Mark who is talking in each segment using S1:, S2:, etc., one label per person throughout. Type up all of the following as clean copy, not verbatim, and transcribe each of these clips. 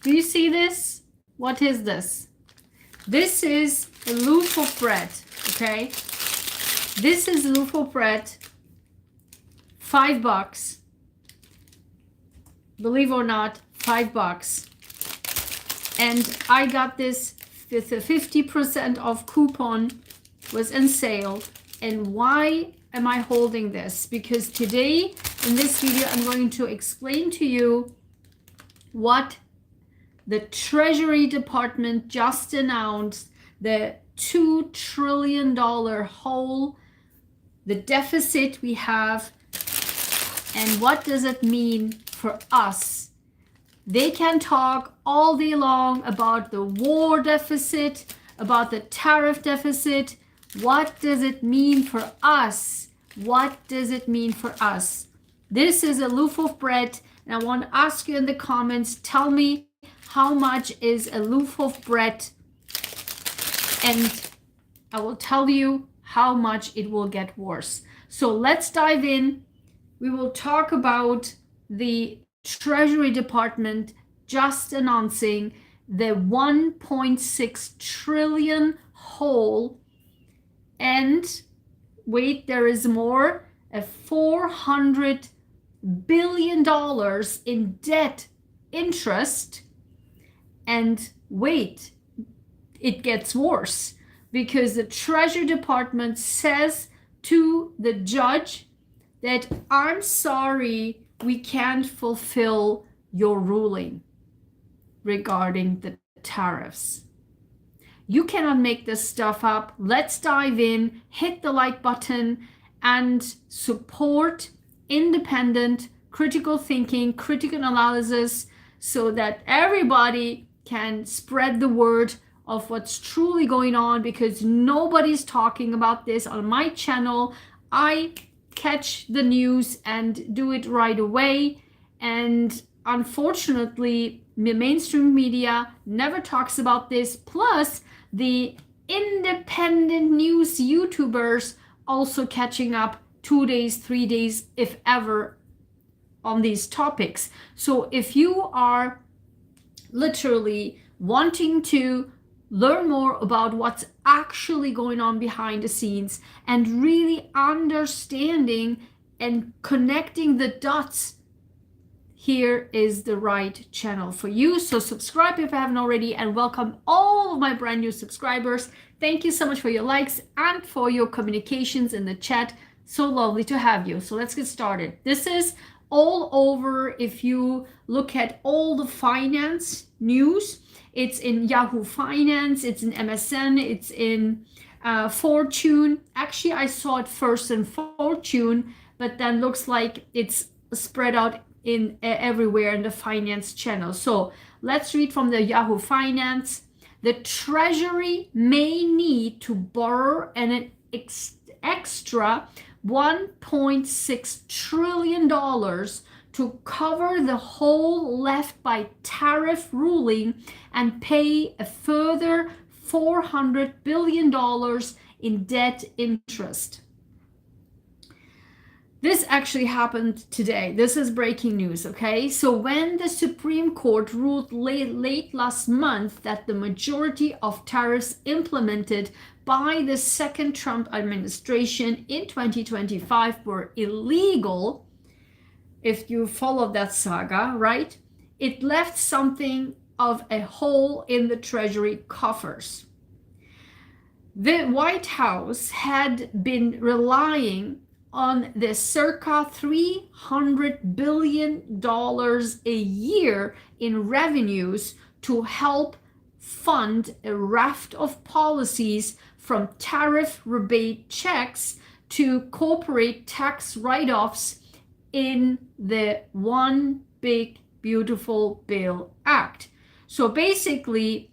S1: Do you see this? What is this? This is a loaf of bread, okay? This is a loaf of bread, $5. Believe it or not, $5. And I got this with a 50% off coupon, was in sale. And why am I holding this? Because today in this video, I'm going to explain to you what the Treasury Department just announced, the $2 trillion hole, the deficit we have, and what does it mean for us. They can talk all day long about the war deficit, about the tariff deficit. What does it mean for us? What does it mean for us? This is a loaf of bread, and I want to ask you in the comments, tell me how much is a loaf of bread, and I will tell you how much it will get worse. So let's dive in. We will talk about the Treasury Department just announcing the 1.6 trillion hole, and wait, there is more, a $400 billion in debt interest. And wait, it gets worse, because the Treasury Department says to the judge that, I'm sorry, we can't fulfill your ruling regarding the tariffs. You cannot make this stuff up. Let's dive in, hit the like button, and support independent, critical thinking, critical analysis, so that everybody can spread the word of what's truly going on, because nobody's talking about this on my channel. I catch the news and do it right away, and unfortunately the mainstream media never talks about this. Plus the independent news YouTubers also catching up 2 days, 3 days, if ever, on these topics. So if you are literally wanting to learn more about what's actually going on behind the scenes and really understanding and connecting the dots, here is the right channel for you. So subscribe if you haven't already, and welcome all of my brand new subscribers. Thank you so much for your likes and for your communications in the chat. So lovely to have you. So let's get started. This is all over. If you look at all the finance news, it's in Yahoo Finance, it's in MSN, it's in Fortune. Actually, I saw it first in Fortune, but then looks like it's spread out in everywhere in the finance channel. So let's read from the Yahoo Finance. The Treasury may need to borrow an extra $1.6 trillion to cover the hole left by tariff ruling and pay a further $400 billion in debt interest. This actually happened today. This is breaking news, okay? So when the Supreme Court ruled late last month that the majority of tariffs implemented by the second Trump administration in 2025 were illegal, if you follow that saga, right? It left something of a hole in the Treasury coffers. The White House had been relying on the circa $300 billion a year in revenues to help fund a raft of policies, from tariff rebate checks to corporate tax write-offs, in the One Big Beautiful Bill Act. So basically,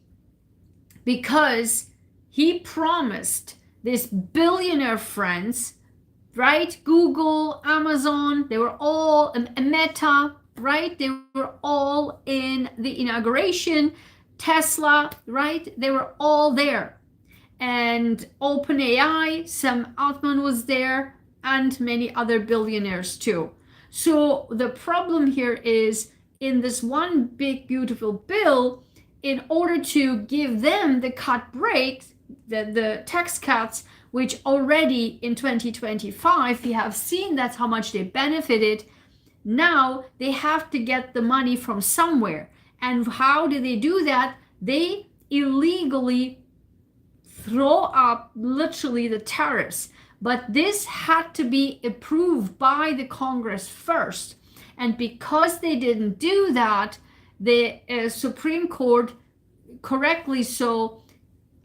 S1: because he promised this billionaire friends, right? Google, Amazon, they were all, Meta, right? They were all in the inauguration. Tesla, right? They were all there. And OpenAI, Sam Altman was there, and many other billionaires too. So the problem here is in this one big beautiful bill in order to give them the cut breaks, the tax cuts, which already in 2025 we have seen that's how much they benefited. Now they have to get the money from somewhere. And how do they do that? They illegally throw up literally the tariffs. But this had to be approved by the Congress first. And because they didn't do that, the Supreme Court, correctly so,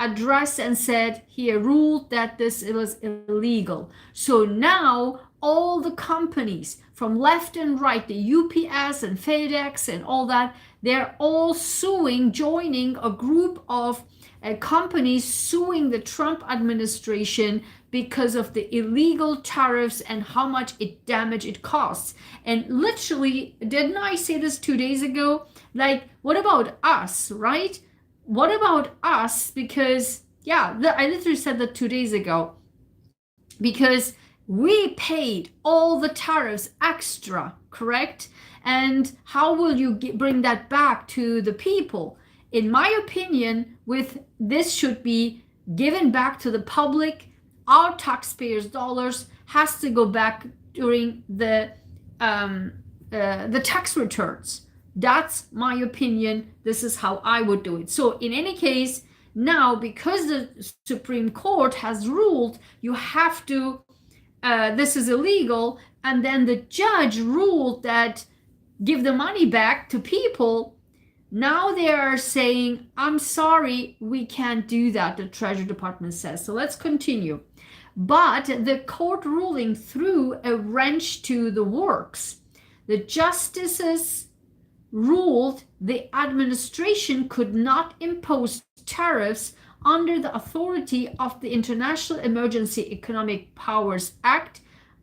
S1: addressed and said, here ruled that this was illegal. So now all the companies from left and right, the UPS and FedEx and all that, they're all suing, joining a group of companies suing the Trump administration because of the illegal tariffs and how much damage it costs. And literally, didn't I say this 2 days ago? Like, what about us, right? What about us? Because, yeah, I literally said that 2 days ago. Because we paid all the tariffs extra, correct? And how will you bring that back to the people? In my opinion, with this should be given back to the public. Our taxpayers' dollars has to go back during the tax returns. That's my opinion. This is how I would do it. So in any case, now because the Supreme Court has ruled you have to, this is illegal, and then the judge ruled that give the money back to people. Now they are saying, I'm sorry, we can't do that, the Treasury Department says. So let's continue. But the court ruling threw a wrench to the works. The justices ruled the administration could not impose tariffs under the authority of the International Emergency Economic Powers Act,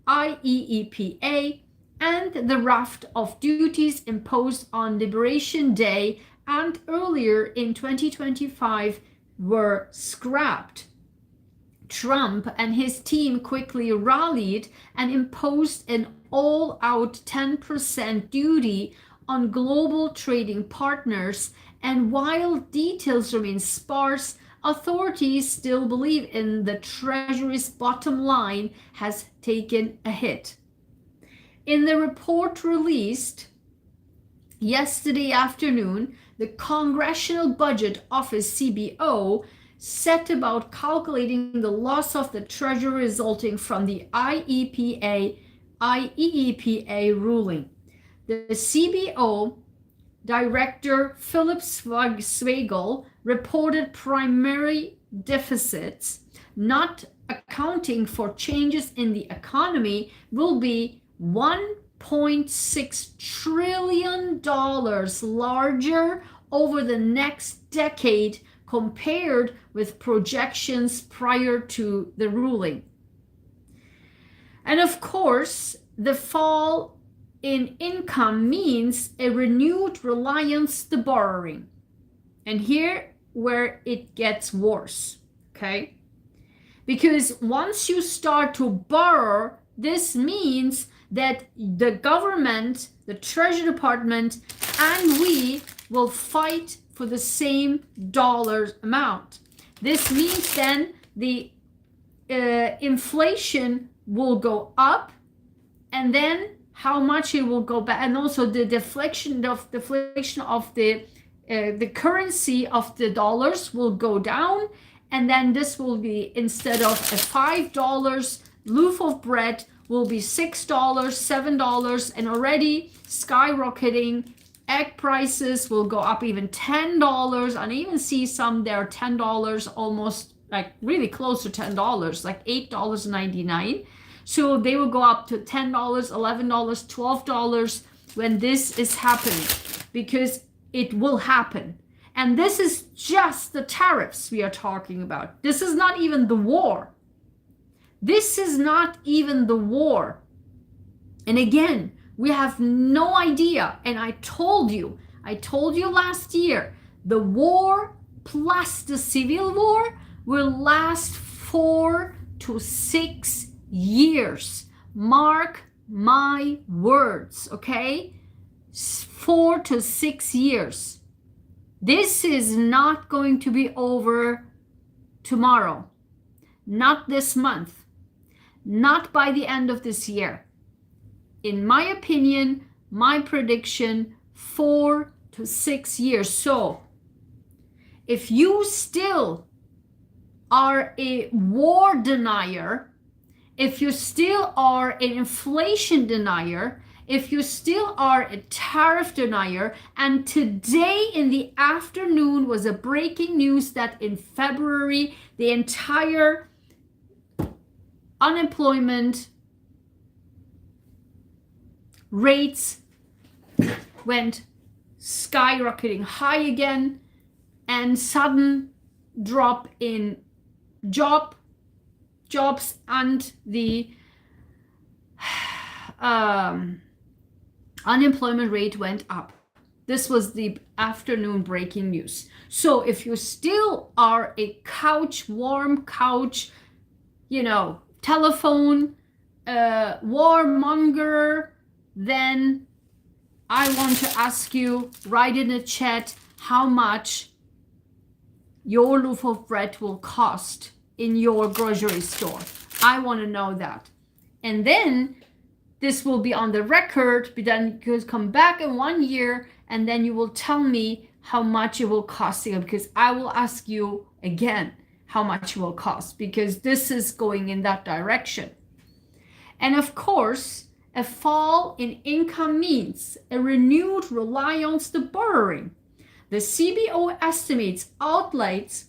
S1: IEEPA, and the raft of duties imposed on Liberation Day and earlier in 2025 were scrapped. Trump and his team quickly rallied and imposed an all-out 10% duty on global trading partners, and while details remain sparse, authorities still believe in the Treasury's bottom line has taken a hit. In the report released yesterday afternoon, the Congressional Budget Office, CBO, set about calculating the loss of the Treasury resulting from the IEEPA ruling. The CBO Director Philip Swagel reported primary deficits, not accounting for changes in the economy, will be $1.6 trillion larger over the next decade compared with projections prior to the ruling. And of course, the fall in income means a renewed reliance to borrowing. And here where it gets worse, okay? Because once you start to borrow, this means that the government, the Treasury Department, and we will fight for the same dollar amount. This means then the inflation will go up, and then how much it will go back, and also the deflation of the currency of the dollars will go down, and then this will be, instead of a $5 loaf of bread, will be $6, $7, and already skyrocketing. Egg prices will go up even $10, and I even see some there are $10, almost like really close to $10, like $8.99. So they will go up to $10, $11, $12 when this is happening, because it will happen. And this is just the tariffs we are talking about. This is not even the war. This is not even the war. And again, we have no idea. And I told you last year, the war plus the civil war will last 4 to 6 years. Mark my words, okay? 4 to 6 years. This is not going to be over tomorrow, not this month, not by the end of this year. In my opinion, my prediction, 4 to 6 years. So if you still are a war denier, if you still are an inflation denier, if you still are a tariff denier, and today in the afternoon was a breaking news that in February, the entire unemployment rates went skyrocketing high again, and sudden drop in jobs, and the unemployment rate went up. This was the afternoon breaking news. So if you still are a warm couch, telephone warmonger, then I want to ask you, write in the chat how much your loaf of bread will cost in your grocery store. I want to know that. And then this will be on the record, but then you could come back in 1 year and then you will tell me how much it will cost you, because I will ask you again how much it will cost, because this is going in that direction. And of course, a fall in income means a renewed reliance on borrowing. The CBO estimates outlays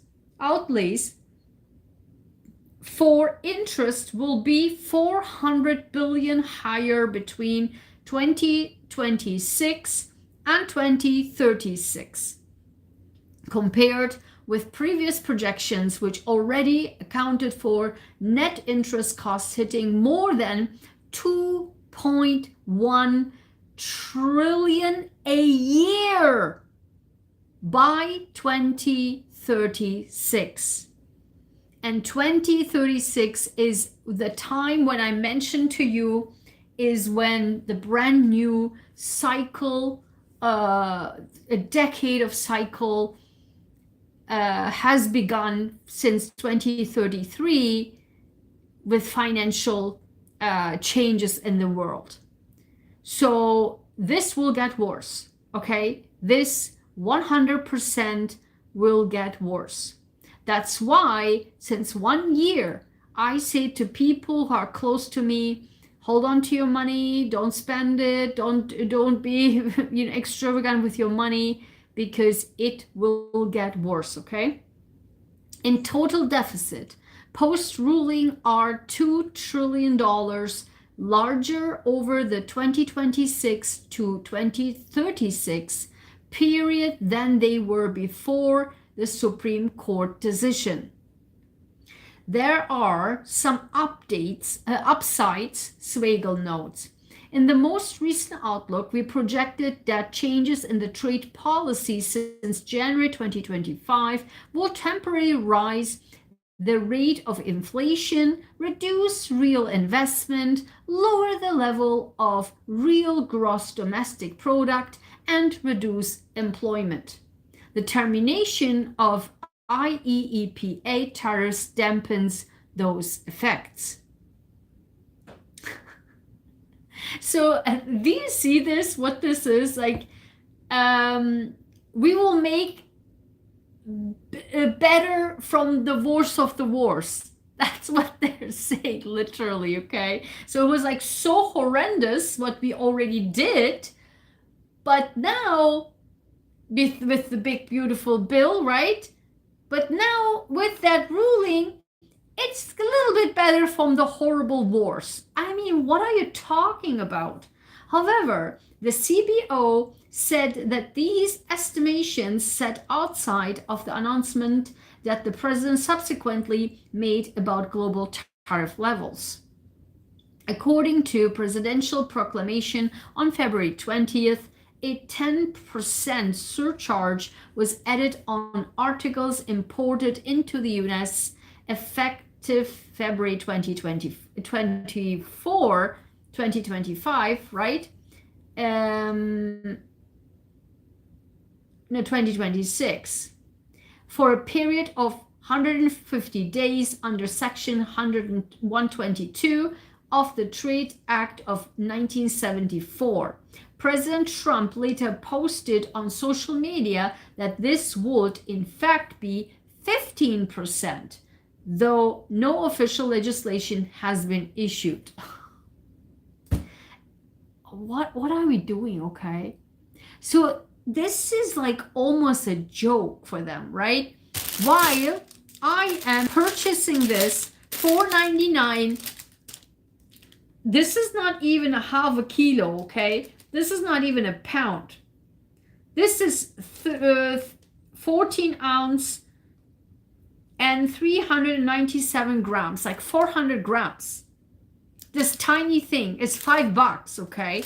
S1: for interest will be 400 billion higher between 2026 and 2036, compared with previous projections, which already accounted for net interest costs hitting more than 2.1 trillion a year by 2036. And 2036 is the time when I mentioned to you is when the brand new cycle, a decade of cycle has begun since 2033 with financial changes in the world. So this will get worse, okay? This 100% will get worse. That's why since 1 year, I say to people who are close to me, hold on to your money, don't spend it, don't be extravagant with your money, because it will get worse, okay? In total deficit, post-ruling are $2 trillion larger over the 2026 to 2036 period than they were before the Supreme Court decision. There are some upsides, Swagel notes. In the most recent outlook, we projected that changes in the trade policy since January 2025 will temporarily rise the rate of inflation, reduce real investment, lower the level of real gross domestic product, and reduce employment. The termination of IEEPA tariffs dampens those effects. So do you see this, what this is? Like, we will make better from the worst of the wars. That's what they're saying, literally, okay? So it was like so horrendous what we already did, but now with the big beautiful bill, right? But now with that ruling, it's a little bit better from the horrible wars. I mean, what are you talking about? However, the CBO said that these estimations sat outside of the announcement that the president subsequently made about global tariff levels. According to presidential proclamation on February 20th, a 10% surcharge was added on articles imported into the US effective February 2025, right? no, 2026 for a period of 150 days under Section 122 of the Trade Act of 1974. President Trump later posted on social media that this would in fact be 15%, though no official legislation has been issued. What are we doing, okay? So this is like almost a joke for them, right? While I am purchasing this $4.99, this is not even a half a kilo, okay? This is not even a pound. This is 14 ounce and 397 grams, like 400 grams. This tiny thing is $5, okay?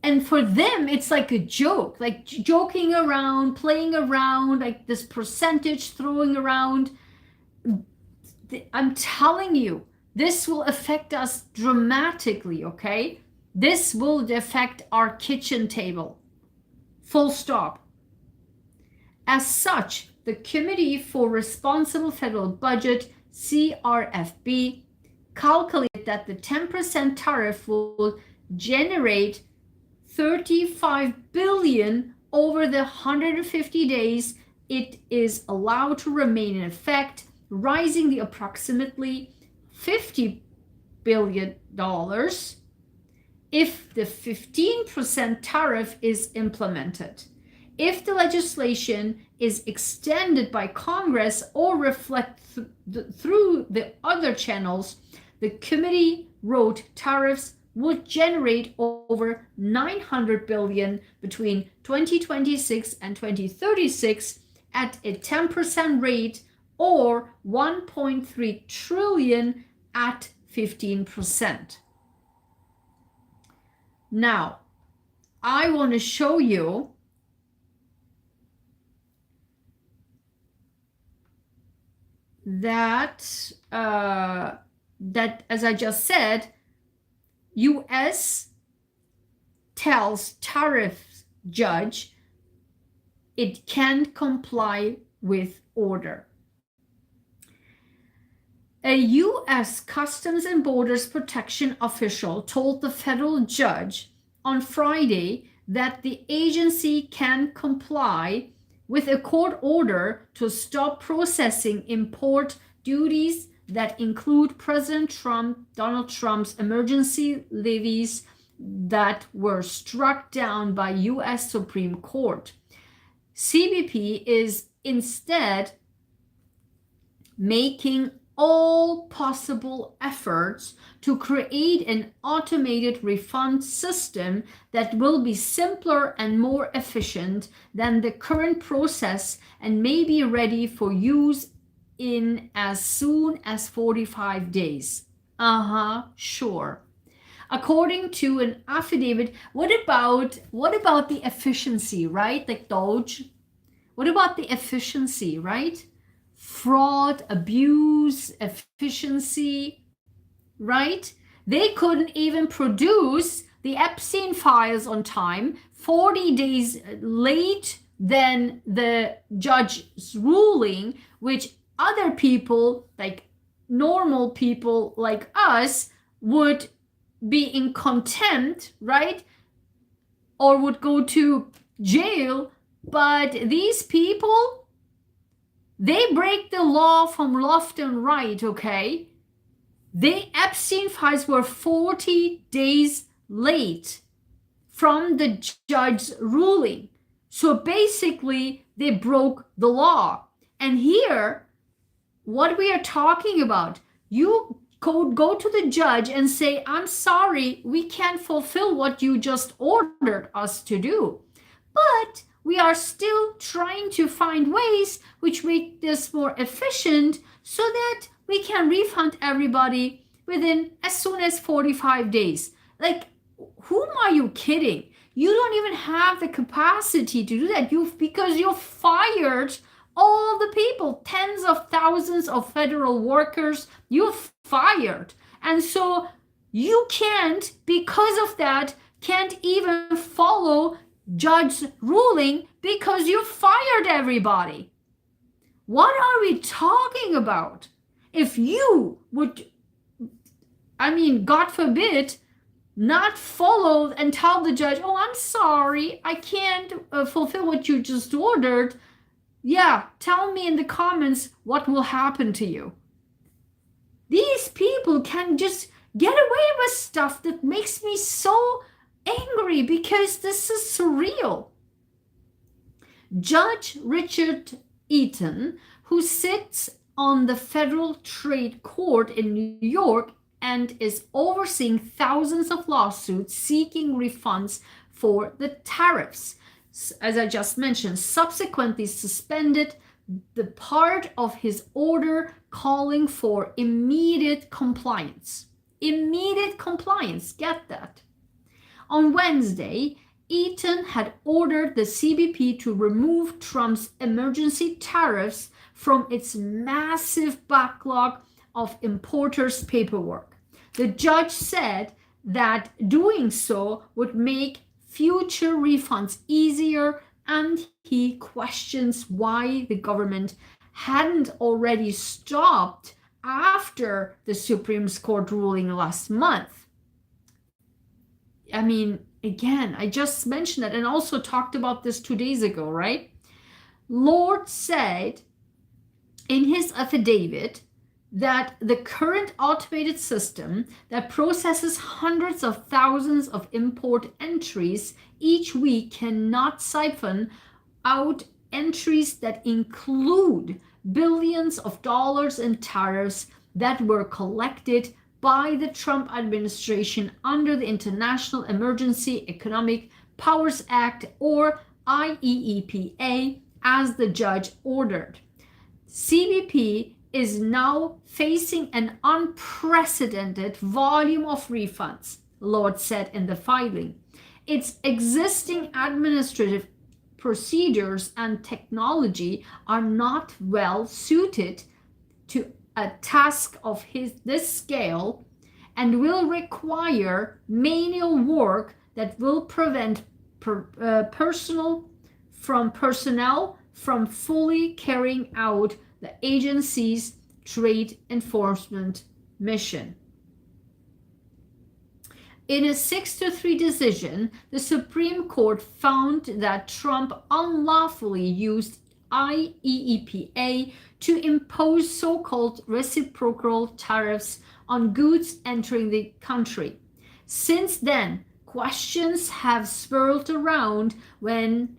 S1: And for them, it's like a joke, like joking around, playing around, like this percentage throwing around. I'm telling you, this will affect us dramatically, okay? This will affect our kitchen table. Full stop. As such, the Committee for Responsible Federal Budget, CRFB, calculated that the 10% tariff will generate $35 billion over the 150 days it is allowed to remain in effect, rising the approximately $50 billion if the 15% tariff is implemented. If the legislation is extended by Congress or reflect through the other channels, the committee wrote tariffs would generate over $900 billion between 2026 and 2036 at a 10% rate, or $1.3 trillion at 15%. Now, I want to show you that as I just said, U.S. tells tariff judge it can comply with order. A U.S. Customs and Borders Protection official told the federal judge on Friday that the agency can comply with a court order to stop processing import duties that include Donald Trump's emergency levies that were struck down by U.S. Supreme Court. CBP is instead making all possible efforts to create an automated refund system that will be simpler and more efficient than the current process and may be ready for use in as soon as 45 days. Sure. According to an affidavit, what about the efficiency, right? Like Doge. What about the efficiency, right? Fraud, abuse, efficiency, right? They couldn't even produce the Epstein files on time, 40 days late than the judge's ruling, which other people, like normal people like us, would be in contempt, right? Or would go to jail. But these people, they break the law from left and right, okay? The Epstein files were 40 days late from the judge's ruling. So basically, they broke the law. And here, what we are talking about, you go to the judge and say, I'm sorry, we can't fulfill what you just ordered us to do. But we are still trying to find ways which make this more efficient so that we can refund everybody within as soon as 45 days. Like, whom are you kidding? You don't even have the capacity to do that. Because you've fired all the people, tens of thousands of federal workers, you've fired. And so you can't, because of that, can't even follow judge's ruling because you fired everybody. What are we talking about? If you would, God forbid, not follow and tell the judge, oh, I'm sorry, I can't fulfill what you just ordered. Yeah, tell me in the comments what will happen to you. These people can just get away with stuff that makes me so angry because this is surreal. Judge Richard Eaton, who sits on the Federal Trade Court in New York and is overseeing thousands of lawsuits seeking refunds for the tariffs, as I just mentioned, subsequently suspended the part of his order calling for immediate compliance. Immediate compliance, get that. On Wednesday, Eaton had ordered the CBP to remove Trump's emergency tariffs from its massive backlog of importers' paperwork. The judge said that doing so would make future refunds easier, and he questions why the government hadn't already stopped after the Supreme Court ruling last month. Again, I just mentioned it and also talked about this 2 days ago, right? Lord said in his affidavit that the current automated system that processes hundreds of thousands of import entries each week cannot siphon out entries that include billions of dollars in tariffs that were collected by the Trump administration under the International Emergency Economic Powers Act, or IEEPA, as the judge ordered. CBP is now facing an unprecedented volume of refunds, Lord said in the filing. Its existing administrative procedures and technology are not well suited to a task of this scale and will require manual work that will prevent personnel from fully carrying out the agency's trade enforcement mission. In a 6-3 decision, the Supreme Court found that Trump unlawfully used IEEPA to impose so-called reciprocal tariffs on goods entering the country. Since then, questions have swirled around when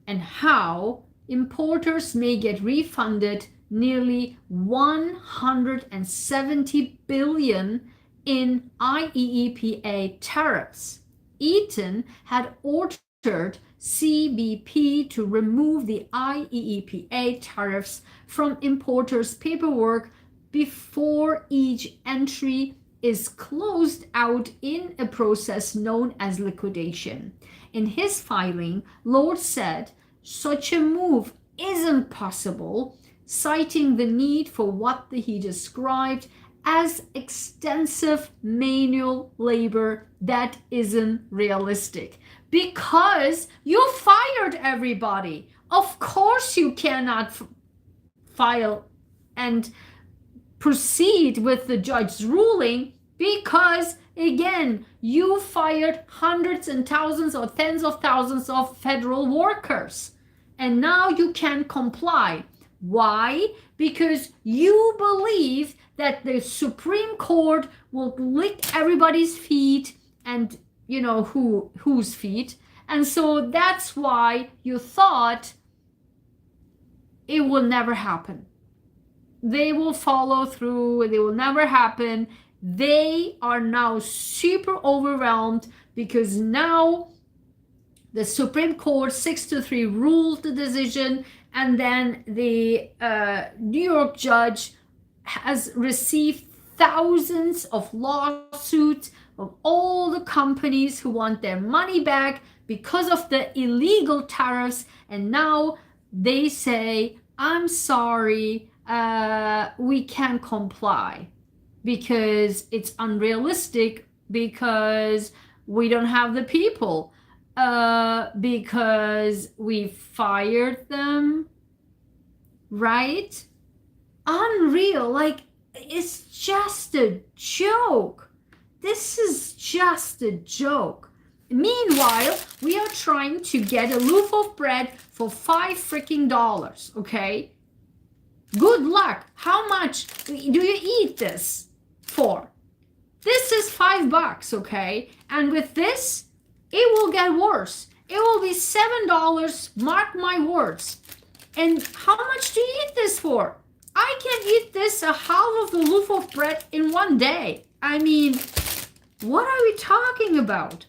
S1: and how importers may get refunded nearly $170 billion in IEEPA tariffs. Eaton had ordered CBP to remove the IEEPA tariffs from importers' paperwork before each entry is closed out in a process known as liquidation. In his filing, Lord said such a move isn't possible, citing the need for what he described as extensive manual labor that isn't realistic. Because you fired everybody. Of course you cannot file and proceed with the judge's ruling because, again, you fired hundreds and thousands or tens of thousands of federal workers. And now you can't comply. Why? Because you believe that the Supreme Court will lick everybody's feet and whose feet. And so that's why you thought it will never happen. They will follow through. They will never happen. They are now super overwhelmed because now the Supreme Court 6-3 ruled the decision, and then the New York judge has received thousands of lawsuits of all the companies who want their money back because of the illegal tariffs, and now they say, I'm sorry, we can't comply because it's unrealistic because we don't have the people, because we fired them, right? Unreal. Like, it's just a joke. This is just a joke. Meanwhile, we are trying to get a loaf of bread for $5 freaking, okay? Good luck. How much do you eat this for? This is $5, okay? And with this, it will get worse. It will be $7, mark my words. And how much do you eat this for? I can eat this a half of the loaf of bread in one day. I mean, what are we talking about?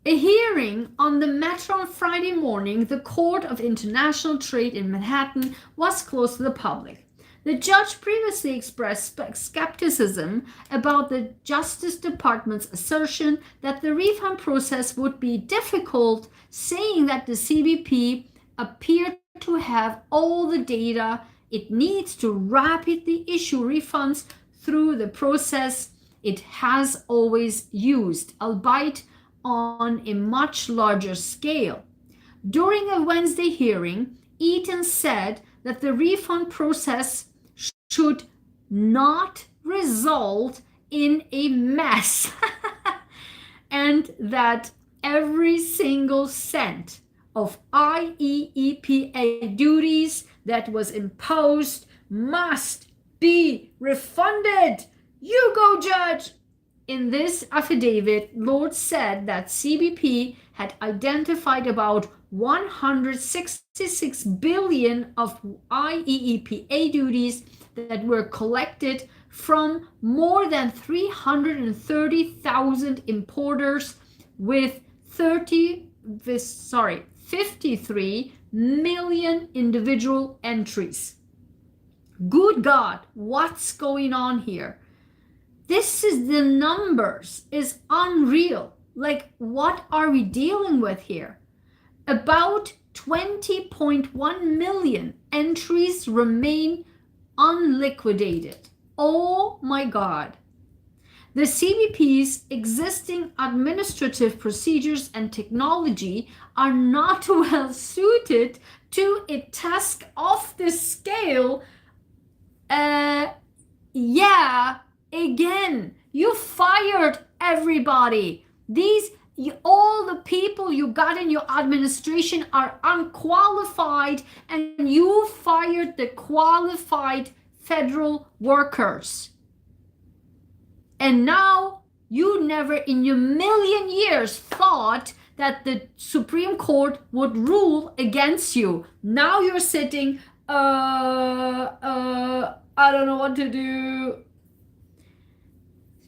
S1: A hearing on the matter on Friday morning, the Court of International Trade in Manhattan was closed to the public. The judge previously expressed skepticism about the Justice Department's assertion that the refund process would be difficult, saying that the CBP appeared to have all the data it needs to rapidly issue refunds through the process it has always used, albeit on a much larger scale. During a Wednesday hearing, Eaton said that the refund process should not result in a mess and that every single cent of IEEPA duties that was imposed must be refunded. You go, judge. In this affidavit, Lord said that CBP had identified about 166 billion of IEEPA duties that were collected from more than 330,000 importers with 53 million individual entries. Good God, what's going on here? This is the numbers is unreal. Like, what are we dealing with here? About 20.1 million entries remain unliquidated. Oh my God. The CBP's existing administrative procedures and technology are not well suited to a task of this scale. Again, you fired everybody. All the people you got in your administration are unqualified, and you fired the qualified federal workers. And now you never in your million years thought that the Supreme Court would rule against you. Now you're sitting, I don't know what to do.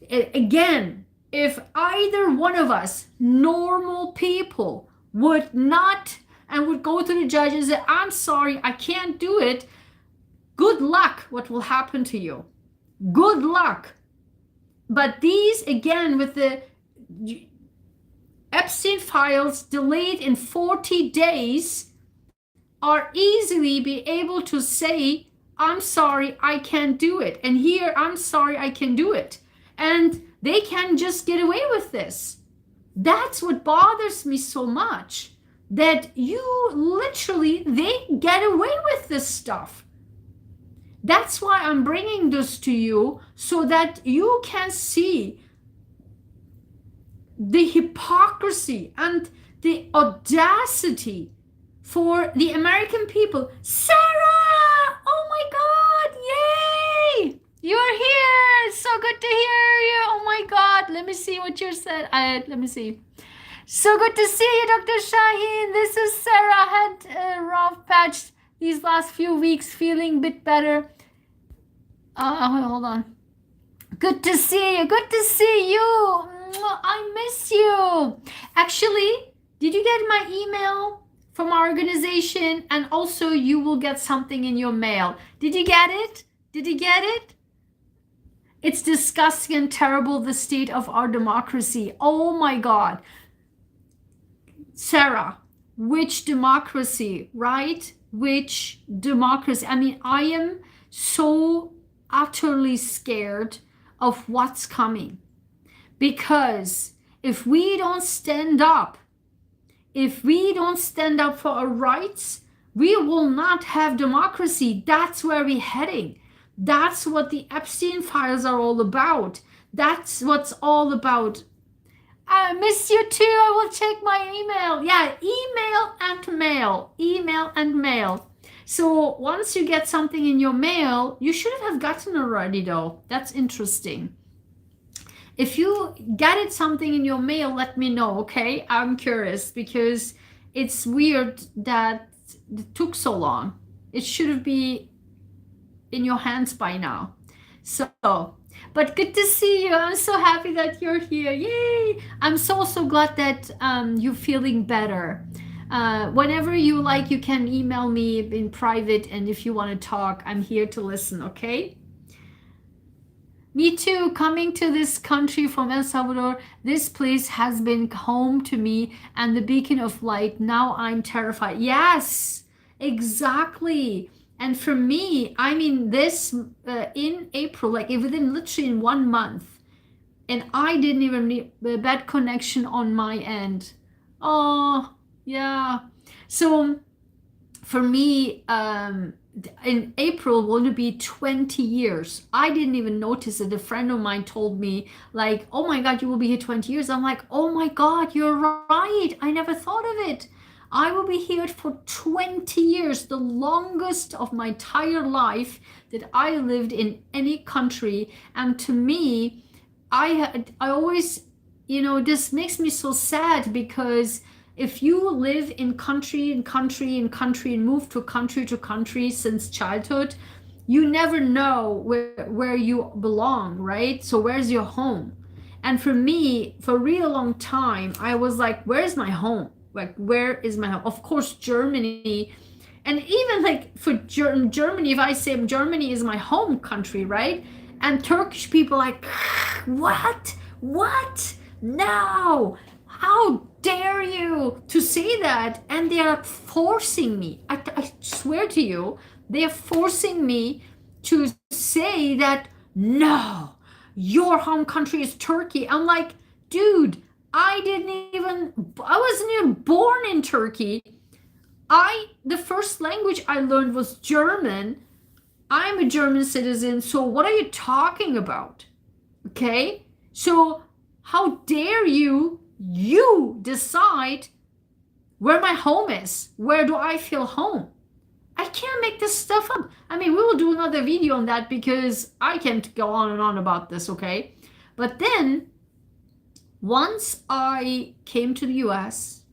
S1: Again, if either one of us, normal people, would not and would go to the judge and say, I'm sorry, I can't do it, good luck what will happen to you. Good luck. But these, again, with the Epstein files delayed in 40 days, are easily be able to say, I'm sorry, I can't do it. And here, I'm sorry, I can do it. And they can just get away with this. That's what bothers me so much. That they get away with this stuff. That's why I'm bringing this to you, so that you can see the hypocrisy and the audacity for the American people. Sarah! Oh my God! Yay! You're here! So good to hear you! Oh my God! Let me see what you said. Let me see. So good to see you, Dr. Sahin. This is Sarah. Had a rough patch these last few weeks, feeling a bit better. Hold on. Good to see you. Good to see you. I miss you. Actually, did you get my email from our organization? And also, you will get something in your mail. Did you get it? Did you get it? It's disgusting and terrible, the state of our democracy. Oh my God. Sarah, which democracy, right? Which democracy? I mean, I am so utterly scared of what's coming. Because if we don't stand up, for our rights, we will not have democracy. That's where we're heading. That's what the Epstein files are all about. That's what's all about. I miss you too. I will check my email. Yeah, email and mail. Email and mail. So once you get something in your mail, you should have gotten already though. That's interesting. If you get something in your mail, let me know, okay? I'm curious because it's weird that it took so long. It should be in your hands by now. So, but good to see you. I'm so happy that you're here. Yay! I'm so glad that you're feeling better. Whenever you like, you can email me in private, and if you want to talk, I'm here to listen, okay? Me too, coming to this country from El Salvador, this place has been home to me and the beacon of light. Now I'm terrified. Yes, exactly. And for me, I mean, this in April, like within literally in 1 month, and I didn't even need a bad connection on my end. Oh, yeah. So for me, in April will be 20 years. I didn't even notice it. A friend of mine told me, like, oh my God, you will be here 20 years. I'm like, oh my God, you're right. I never thought of it. I will be here for 20 years, the longest of my entire life that I lived in any country. And to me, I always, this makes me so sad because if you live in country and move to country since childhood, you never know where you belong, right? So where's your home? And for me, for a real long time, I was like, where's my home? Like, where is my home? Of course, Germany. And even like for Germany, if I say Germany is my home country, right? And Turkish people like, what? No! How dare you to say that? And they are forcing me. I swear to you, they are forcing me to say that, no, your home country is Turkey. I'm like, dude, I wasn't even born in Turkey. The first language I learned was German. I'm a German citizen, so what are you talking about? Okay? So how dare you decide where my home is? Where do I feel home? I can't make this stuff up. I mean, we will do another video on that because I can't go on and on about this, okay? But then, once I came to the US,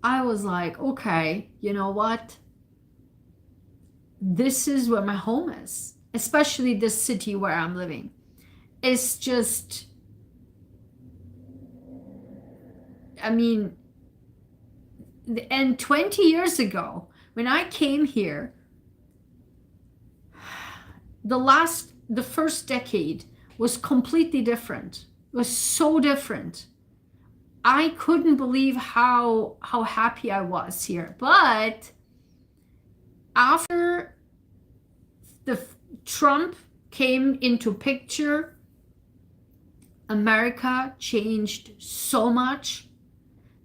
S1: I was like, okay, you know what? This is where my home is, especially this city where I'm living. It's just, I mean, and 20 years ago, when I came here, the first decade was completely different. It was so different. I couldn't believe how happy I was here. But after the Trump came into picture, America changed so much.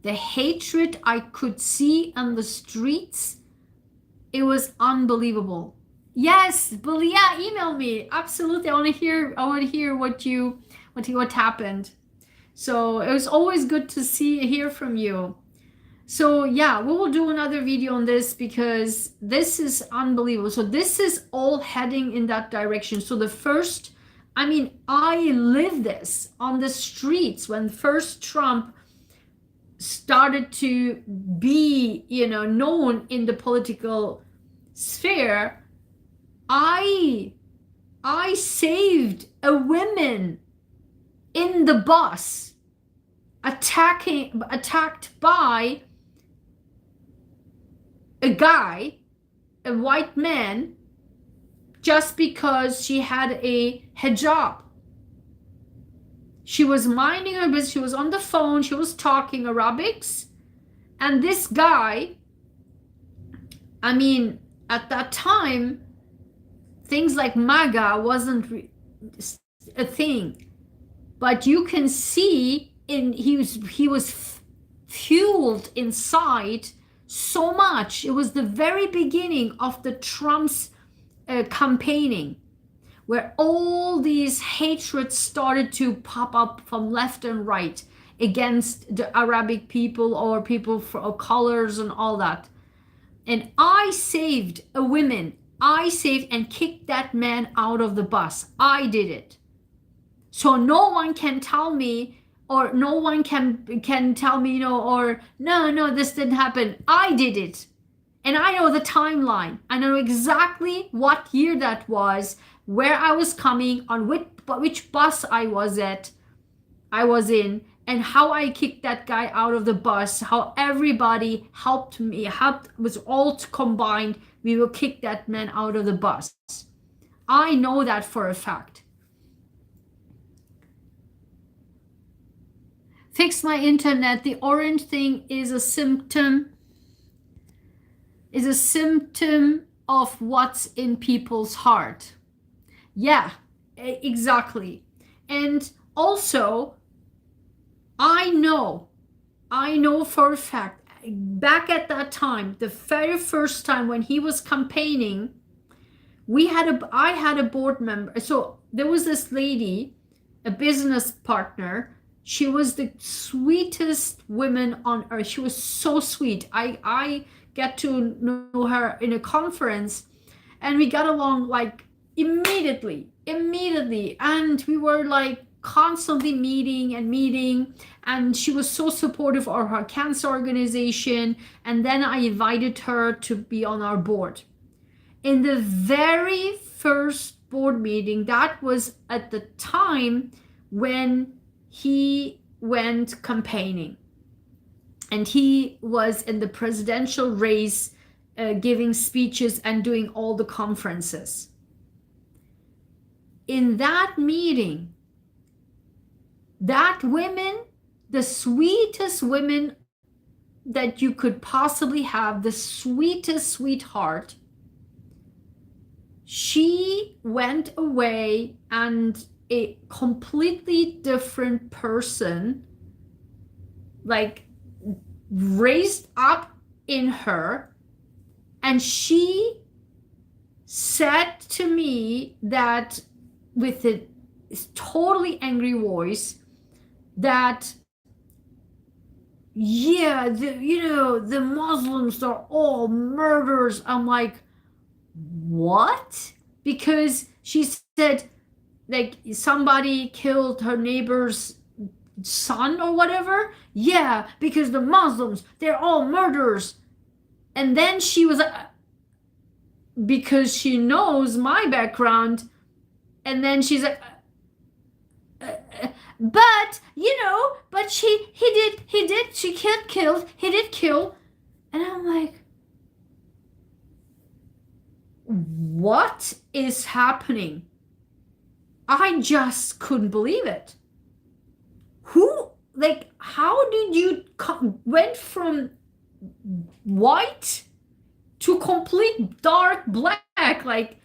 S1: The hatred I could see on the streets, it was unbelievable. Yes, yeah, email me. Absolutely. I want to hear what happened. So it was always good to hear from you. So yeah, we will do another video on this because this is unbelievable. So this is all heading in that direction. So I lived this on the streets when first Trump started to be, known in the political sphere. I saved a woman in the bus attacked by a guy, a white man, just because she had a hijab. She was minding her business. She was on the phone. She was talking Arabics. And this guy, at that time, things like MAGA a thing. But you can see he was fueled inside so much. It was the very beginning of the Trump's campaigning, where all these hatreds started to pop up from left and right against the Arabic people or people of colors and all that. And I saved a woman. I saved and kicked that man out of the bus. I did it. So no one can tell me, or no one can tell me, or no, this didn't happen. I did it. And I know the timeline. I know exactly what year that was, where I was coming, on which bus I was in, and how I kicked that guy out of the bus, how everybody helped me, was all combined. We will kick that man out of the bus. I know that for a fact. Fix my internet. The orange thing is a symptom. Is a symptom of what's in people's heart. Yeah, exactly. And also, I know for a fact, back at that time, the very first time when he was campaigning, I had a board member. So there was this lady, a business partner. She was the sweetest woman on earth. She was so sweet. I get to know her in a conference, and we got along like immediately, and we were like constantly meeting, and she was so supportive of her cancer organization. And then I invited her to be on our board. In the very first board meeting, that was at the time when he went campaigning, and he was in the presidential race, giving speeches and doing all the conferences. In that meeting, that woman, the sweetest woman that you could possibly have, the sweetest sweetheart, she went away, and a completely different person like raised up in her, and she said to me that with a totally angry voice that, yeah, the Muslims are all murderers. I'm like, what? Because she said like somebody killed her neighbor's son or whatever. Yeah, because the Muslims, they're all murderers. And then she was because she knows my background, and then she's like, but she killed, he did kill. And I'm like, what is happening? I just couldn't believe it. How did you went from white to complete dark black? Like,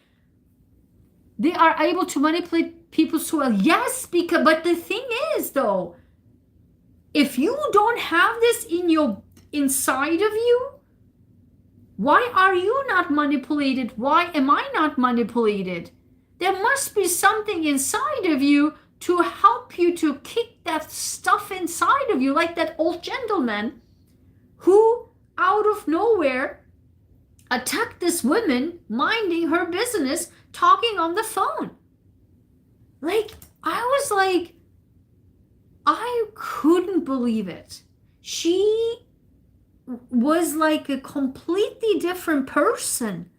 S1: they are able to manipulate people so well. Yes, but the thing is, though, if you don't have this inside of you, why are you not manipulated? Why am I not manipulated? There must be something inside of you to help you to kick that stuff inside of you, like that old gentleman who, out of nowhere, attacked this woman minding her business, talking on the phone. Like, I was like, I couldn't believe it. She was like a completely different person.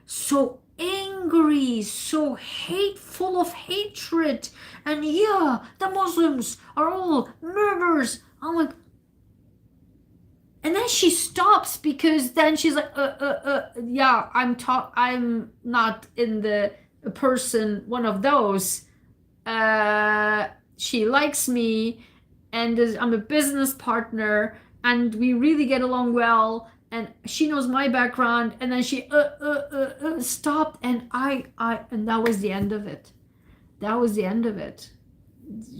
S1: So angry, so full of hatred, and yeah, the Muslims are all murderers. I'm like, and then she stops, because then she's like, yeah, I'm not in the person, one of those. She likes me, and I'm a business partner, and we really get along well, and she knows my background. And then she stopped, and and that was the end of it. that was the end of it.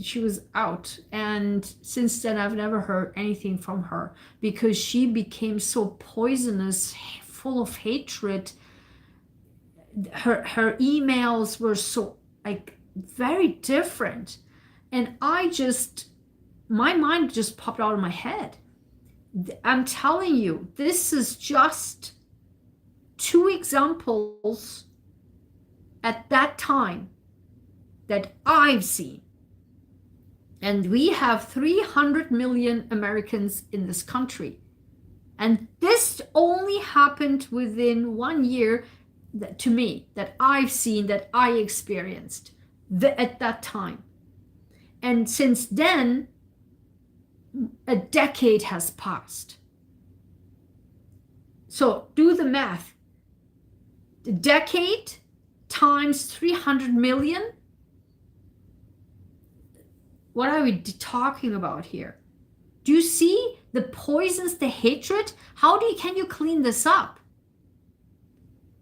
S1: She was out, and since then I've never heard anything from her, because she became so poisonous, full of hatred. Her emails were so like very different, and my mind just popped out of my head. I'm telling you, this is just 2 examples at that time that I've seen. And we have 300 million Americans in this country. And this only happened within 1 year to me, that I've seen, that I experienced at that time. And since then, a decade has passed. So do the math. The decade times 300 million. What are we talking about here? Do you see the poisons, the hatred? How can you clean this up?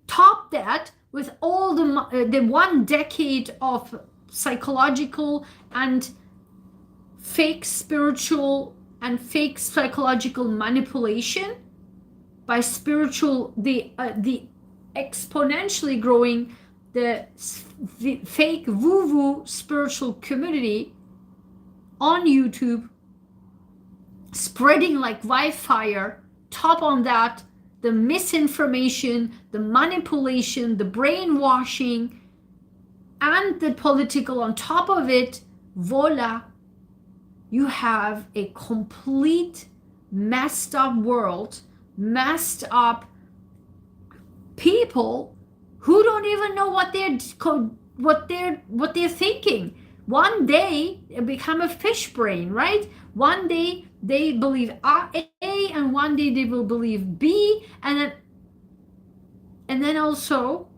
S1: Top that with all the 1 decade of psychological and fake spiritual and fake psychological manipulation by the exponentially growing the fake woo-woo spiritual community on YouTube, spreading like wildfire. Top on that, the misinformation, the manipulation, the brainwashing, and the political on top of it. Voila, you have a complete messed up world, messed up people who don't even know what they're thinking. One day they become a fish brain, right? One day they believe A, and one day they will believe B, and then also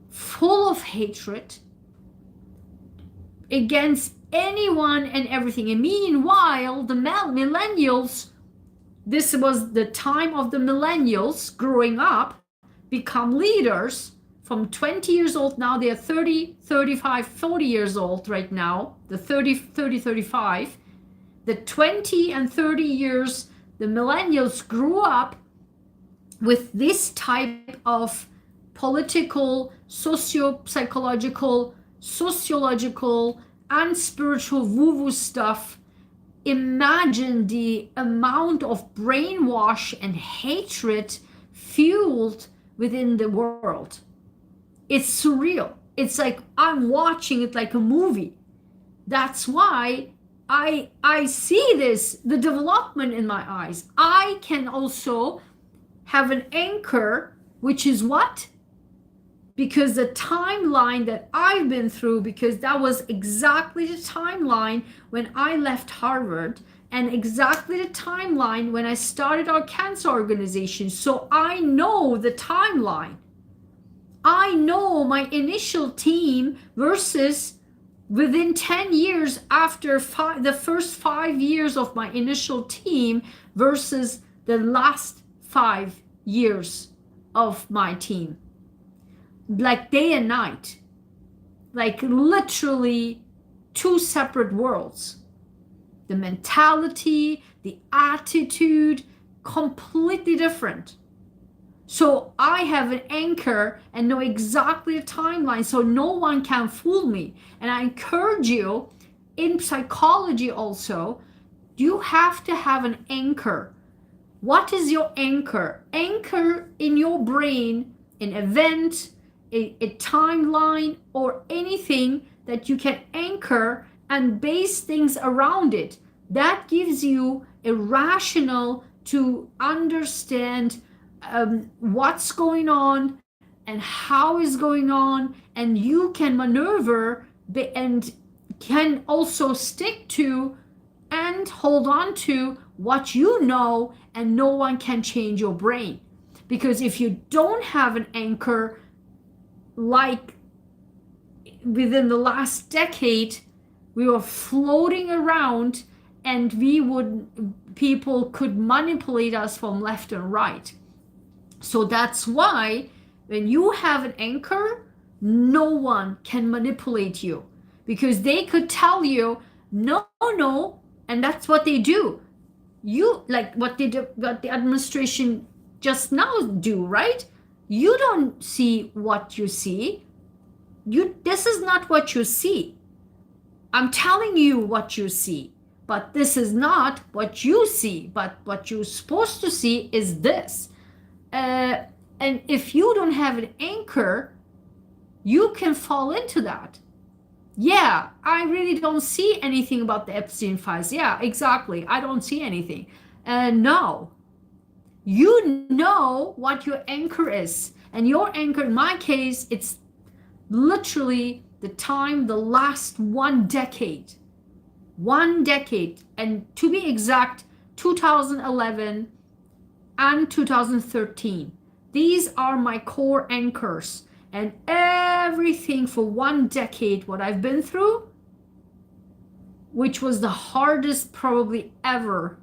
S1: full of hatred against anyone and everything. And meanwhile, the millennials, this was the time of the millennials growing up, become leaders. From 20 years old, now they're 30, 35, 40 years old right now, the 30, 35. The 20 and 30 years, the millennials grew up with this type of political, socio-psychological, sociological, and spiritual woo-woo stuff. Imagine the amount of brainwash and hatred fueled within the world. It's surreal. It's like I'm watching it like a movie. That's why I see this, the development in my eyes. I can also have an anchor, which is what? Because the timeline that I've been through, because that was exactly the timeline when I left Harvard, and exactly the timeline when I started our cancer organization. So I know the timeline. I know my initial team versus within 10 years after the first 5 years of my initial team versus the last 5 years of my team. Like day and night. Like literally 2 separate worlds. The mentality, the attitude, completely different. So I have an anchor and know exactly the timeline, so no one can fool me. And I encourage you, in psychology also, you have to have an anchor. What is your anchor? Anchor in your brain an event, a timeline, or anything that you can anchor and base things around it. That gives you a rationale to understand what's going on and how is going on, and you can maneuver and can also stick to and hold on to what you know, and no one can change your brain. Because if you don't have an anchor, like within the last decade, we were floating around, and people could manipulate us from left and right. So that's why when you have an anchor, No one can manipulate you, because they could tell you no, no, and that's what they do. You, like what they do, what the administration just now do, right? You don't see what you see. This is not what you see. I'm telling you what you see, but this is not what you see. But what you're supposed to see is this. And if you don't have an anchor, you can fall into that. Yeah, I really don't see anything about the Epstein files. Yeah, exactly. I don't see anything. No, you know what your anchor is. And your anchor, in my case, it's literally the last 1 decade. 1 decade. And to be exact, 2011 and 2013. These are my core anchors. And everything for 1 decade, what I've been through, which was the hardest probably ever.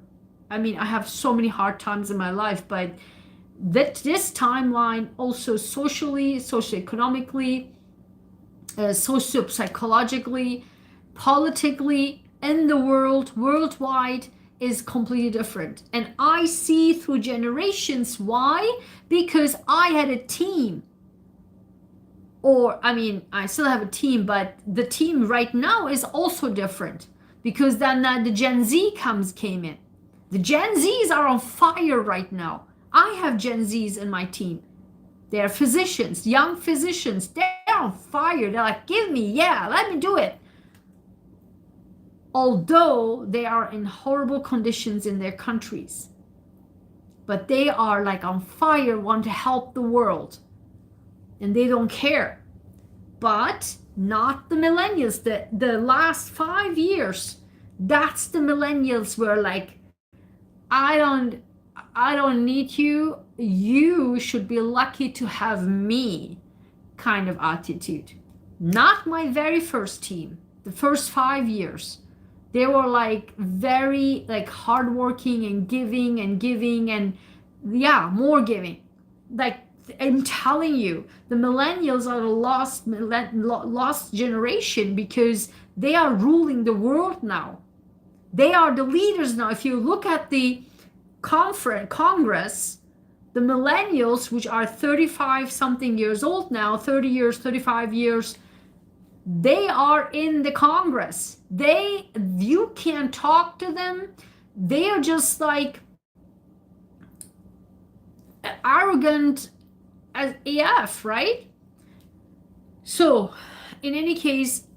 S1: I mean, I have so many hard times in my life, but this timeline also socially, socioeconomically, socio-psychologically, politically, in the world, worldwide, is completely different. And I see through generations. Why? Because I had a team. Or, I mean, I still have a team, but the team right now is also different, because then the Gen Z came in. The Gen Zs are on fire right now. I have Gen Zs in my team. They're physicians, young physicians. They're on fire. They're like, give me, yeah, let me do it. Although they are in horrible conditions in their countries, but they are like on fire, want to help the world. And they don't care. But not the millennials. The last 5 years, that's the millennials were like, I don't need you. You should be lucky to have me kind of attitude. Not my very first team. The first 5 years. They were like very like hardworking and giving and yeah, more giving. Like, I'm telling you, the millennials are the lost generation, because they are ruling the world now. They are the leaders now. If you look at the Congress, the millennials, which are 35 something years old now, 30 years, 35 years, they are in the Congress. You can't talk to them. They are just like arrogant as AF, right? So, in any case,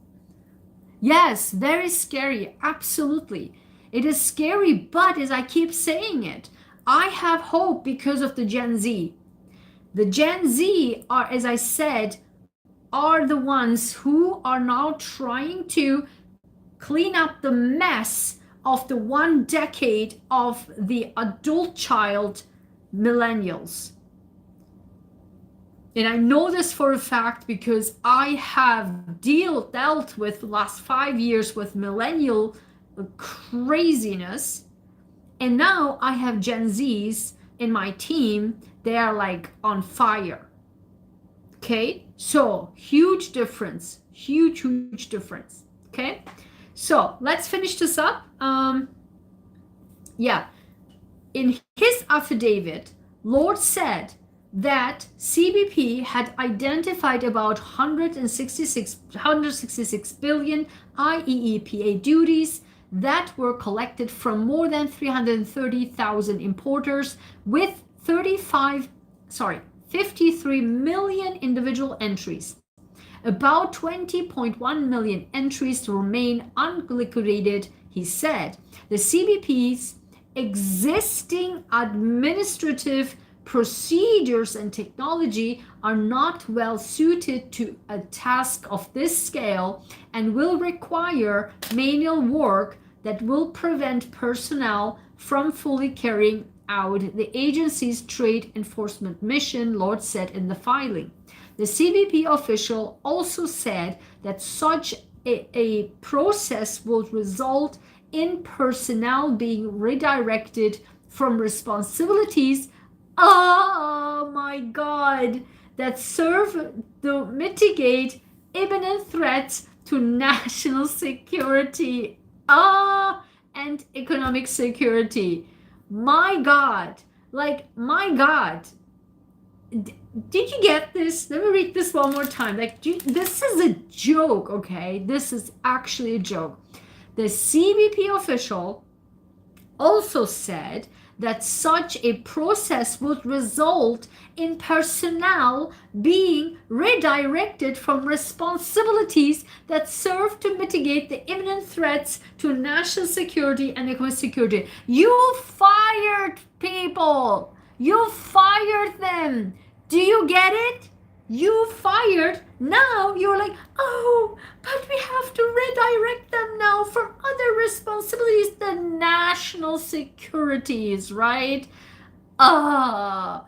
S1: yes, very scary. Absolutely. It is scary, but as I keep saying it, I have hope because of the Gen Z. The Gen Z are, as I said, are the ones who are now trying to clean up the mess of the 1 decade of the adult child millennials. And I know this for a fact because I have dealt with the last 5 years with millennial craziness. And now I have Gen Zs in my team. They are like on fire. Okay, so huge difference, huge difference. Okay, so let's finish this up. Yeah, in his affidavit, Lord said that CBP had identified about 166 billion IEEPA duties that were collected from more than 330,000 importers with 53 million individual entries. About 20.1 million entries remain unliquidated, he said. The CBP's existing administrative procedures and technology are not well suited to a task of this scale and will require manual work that will prevent personnel from fully carrying out the agency's trade enforcement mission, Lord said in the filing. The CBP official also said that such a process will result in personnel being redirected from responsibilities. Oh my God, that serve to mitigate imminent threats to national security and economic security. My God, like, my God. Did you get this? Let me read this one more time. Like, this is a joke, okay? This is actually a joke. The CBP official also said that such a process would result in personnel being redirected from responsibilities that serve to mitigate the imminent threats to national security and economic security. You fired people. You fired them. Do you get it? You fired. Now you're like, oh, but we have to redirect them now for other responsibilities, the national securities, right? Oh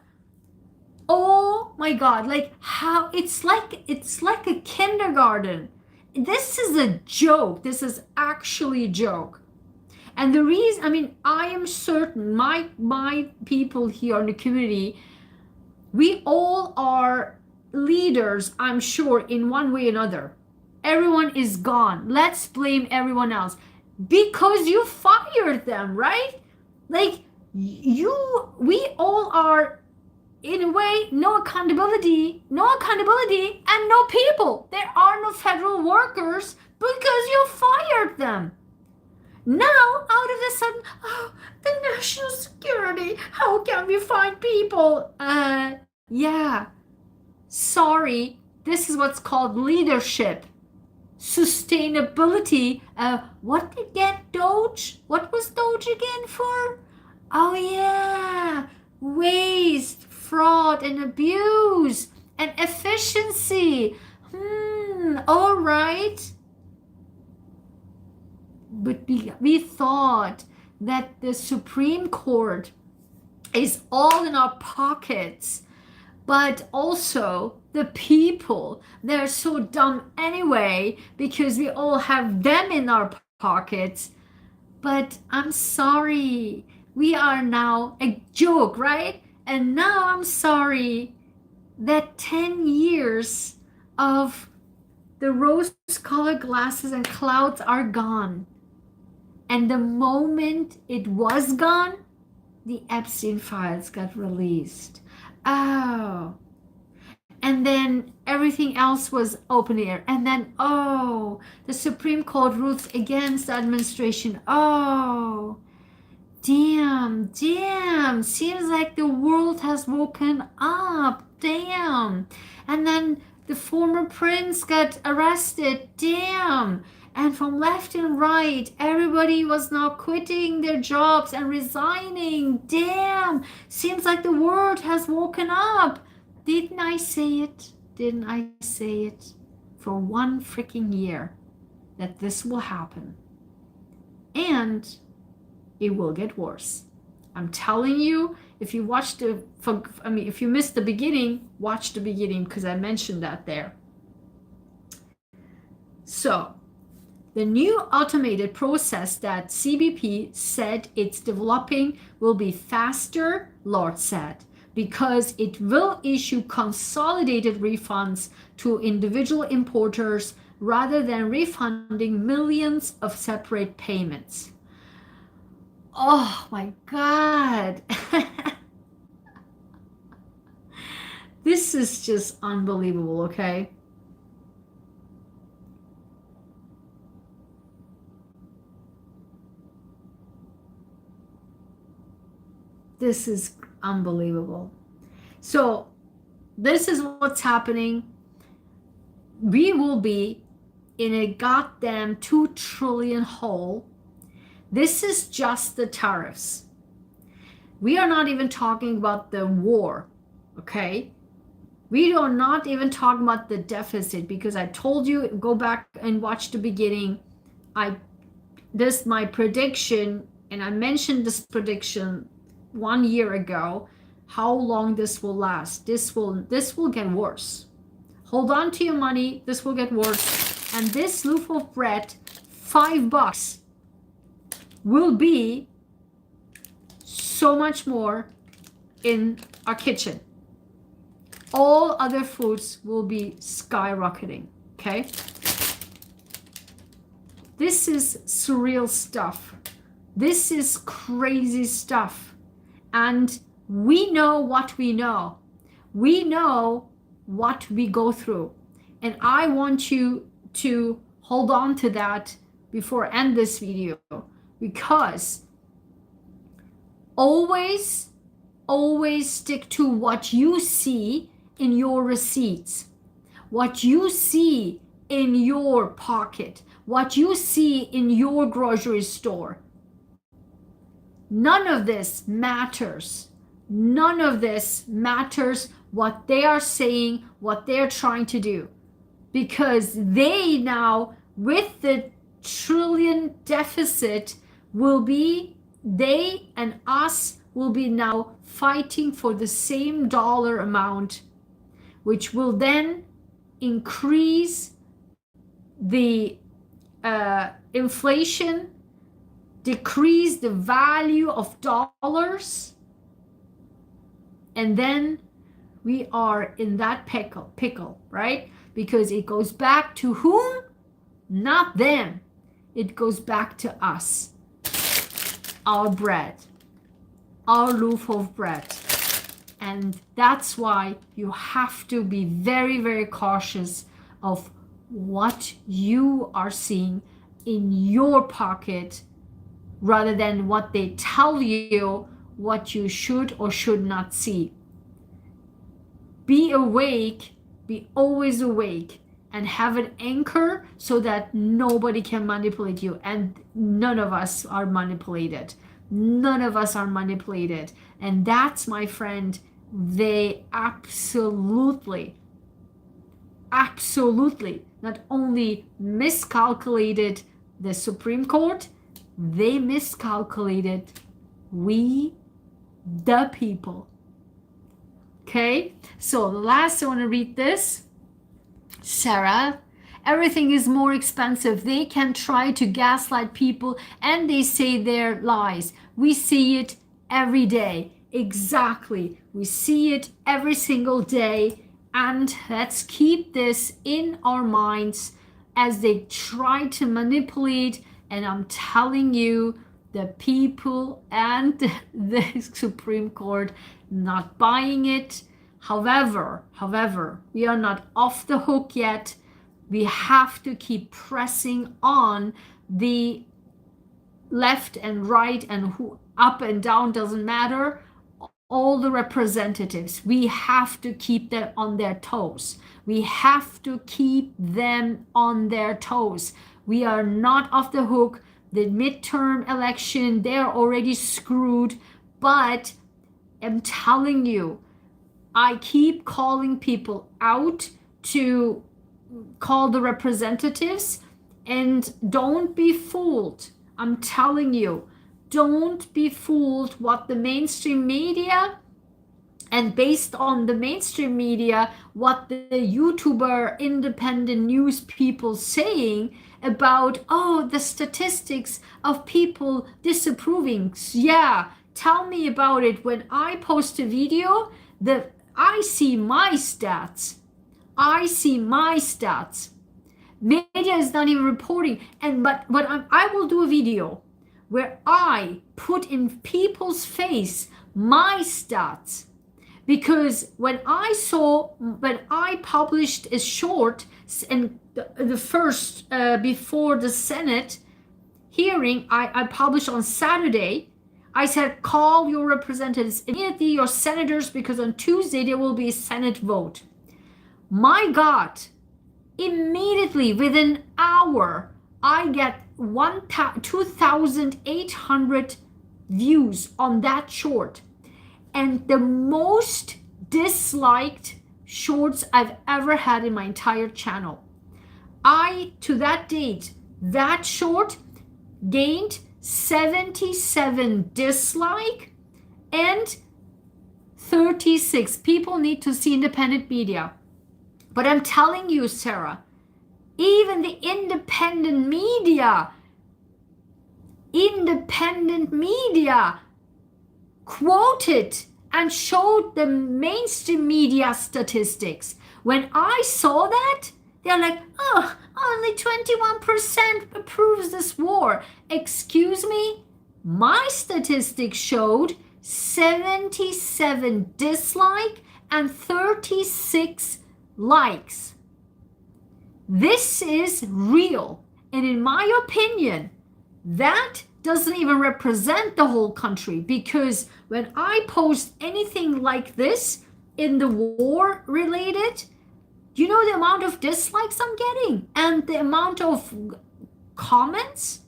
S1: my God, like, how it's like a kindergarten. This is a joke. This is actually a joke. And the reason, I mean, I am certain my people here in the community, we all are leaders, I'm sure, in one way or another. Everyone is gone. Let's blame everyone else because you fired them, right? Like, we all are, in a way, no accountability, and no people. There are no federal workers because you fired them. Now, out of the sudden, oh, the national security, how can we find people? Yeah. Sorry, this is what's called leadership. Sustainability. What did get Doge? What was Doge again for? Oh yeah, waste, fraud, and abuse, and efficiency. All right. But we thought that the Supreme Court is all in our pockets. But also the people, they're so dumb anyway because we all have them in our pockets. But I'm sorry, we are now a joke, right? And now I'm sorry that 10 years of the rose-colored glasses and clouds are gone. And the moment it was gone, the Epstein files got released. Oh, and then everything else was open air. And then, oh, the Supreme Court rules against the administration. Oh, damn. Seems like the world has woken up. Damn. And then the former prince got arrested. Damn. And from left and right, everybody was now quitting their jobs and resigning. Damn, seems like the world has woken up. Didn't I say it? For one freaking year that this will happen. And it will get worse. I'm telling you, if you watched if you missed the beginning, watch the beginning because I mentioned that there. So, the new automated process that CBP said it's developing will be faster, Lord said, because it will issue consolidated refunds to individual importers rather than refunding millions of separate payments. Oh my God. This is just unbelievable, okay? This is unbelievable. So this is what's happening. We will be in a goddamn 2 trillion hole. This is just the tariffs. We are not even talking about the war, okay? We are not even talking about the deficit because I told you, go back and watch the beginning. My prediction, and I mentioned this prediction 1 year ago, how long this will last. This will get worse. Hold on to your money. This will get worse. And this loaf of bread, $5, will be so much more in our kitchen. all other foods will be skyrocketing. Okay, this is surreal stuff. This is crazy stuff. And we know what we know. We know what we go through. And I want you to hold on to that before I end this video, because always stick to what you see in your receipts, what you see in your pocket, what you see in your grocery store. None of this matters. None of this matters what they are saying, what they're trying to do. Because they now, with the trillion deficit, will be, they and us will be now fighting for the same dollar amount, which will then increase the inflation, decrease the value of dollars, and then we are in that pickle, right? Because it goes back to whom? Not them. It goes back to us. Our bread, our loaf of bread. And that's why you have to be very, very cautious of what you are seeing in your pocket, rather than what they tell you what you should or should not see. Be awake, be always awake, and have an anchor so that nobody can manipulate you. And none of us are manipulated. None of us are manipulated. And that's, my friend, they absolutely not only miscalculated the Supreme Court, they miscalculated we, the people. Okay, so last I want to read this. Sarah, everything is more expensive. They can try to gaslight people and they say their lies. We see it every day. Exactly. We see it every single day. And let's keep this in our minds as they try to manipulate. And I'm telling you, the people and the Supreme Court not buying it. However, we are not off the hook yet. We have to keep pressing on. The left and right and who up and down doesn't matter. All the representatives, we have to keep them on their toes. We have to keep them on their toes. We are not off the hook. The midterm election, they're already screwed. But I'm telling you, I keep calling people out to call the representatives, and don't be fooled. I'm telling you, don't be fooled what the mainstream media, and based on the mainstream media, what the YouTuber independent news people saying about, oh, the statistics of people disapproving. Yeah, tell me about it. When I post a video, I see my stats. I see my stats. Media is not even reporting. But I will do a video where I put in people's face my stats. Because when I published a short, and the first before the Senate hearing, I published on Saturday. I said, call your representatives immediately, your senators, because on Tuesday there will be a Senate vote. My God, immediately within an hour, I get 2,800 views on that short. And the most disliked shorts I've ever had in my entire channel. To that date, that short gained 77 dislike and 36. People need to see independent media. But I'm telling you, Sarah, even the independent media quoted and showed the mainstream media statistics. When I saw that, they're like, oh, only 21% approves this war. Excuse me? My statistics showed 77 dislike and 36 likes. This is real. And in my opinion, that doesn't even represent the whole country, because when I post anything like this in the war related, you know the amount of dislikes I'm getting and the amount of comments?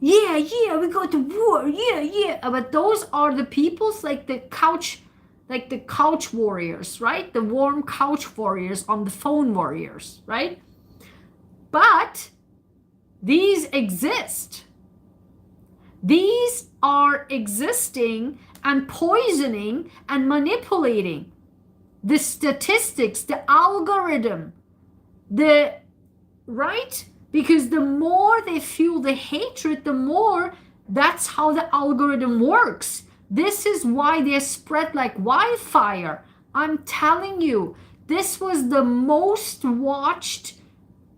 S1: Yeah, we go to war. Yeah. But those are the peoples like the couch warriors, right? The warm couch warriors on the phone warriors, right? But these exist. These are existing and poisoning and manipulating the statistics, the algorithm, right? Because the more they fuel the hatred, the more that's how the algorithm works. This is why they spread like wildfire. I'm telling you, this was the most watched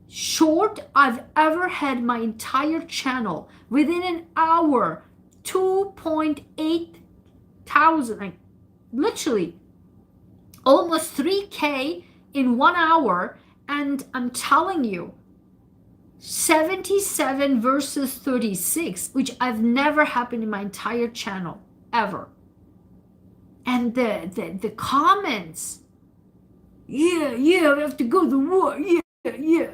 S1: short I've ever had my entire channel. Within an hour, 2.8 thousand, like literally almost 3K in 1 hour. And I'm telling you, 77 versus 36, which I've never happened in my entire channel ever. And the comments, yeah, we have to go to war, yeah.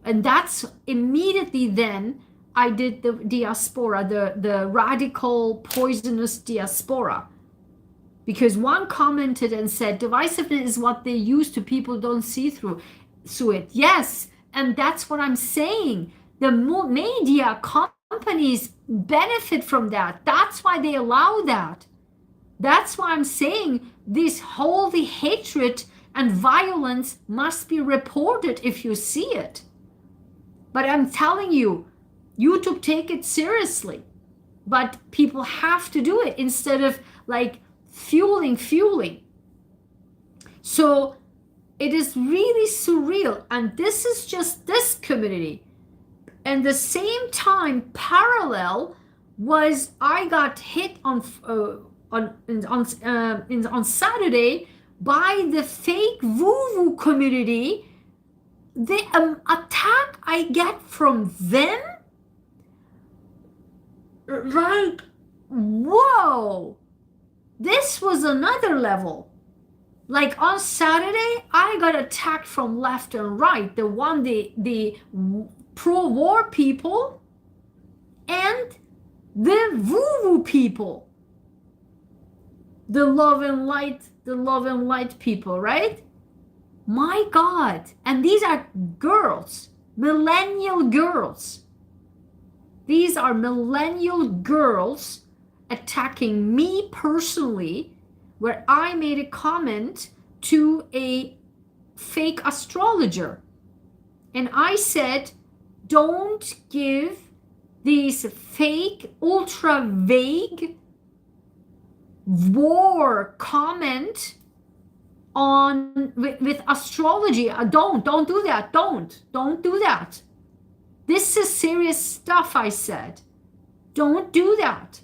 S1: And that's immediately then I did the diaspora, the radical poisonous diaspora. Because one commented and said, divisiveness is what they use to people don't see through it. Yes, and that's what I'm saying. The media companies benefit from that. That's why they allow that. That's why I'm saying this holy hatred and violence must be reported if you see it. But I'm telling you, YouTube take it seriously. But people have to do it instead of like fueling. So it is really surreal. And this is just this community. And the same time, parallel was I got hit on Saturday by the fake woo-woo community. The attack I get from them, like, whoa, this was another level. Like on Saturday, I got attacked from left and right. The pro-war people and the woo-woo people. The love and light people, right? My God. And these are girls, millennial girls. These are millennial girls attacking me personally, where I made a comment to a fake astrologer. And I said, don't give these fake, ultra vague war comment on with astrology. Don't do that. Don't do that. This is serious stuff, I said. Don't do that.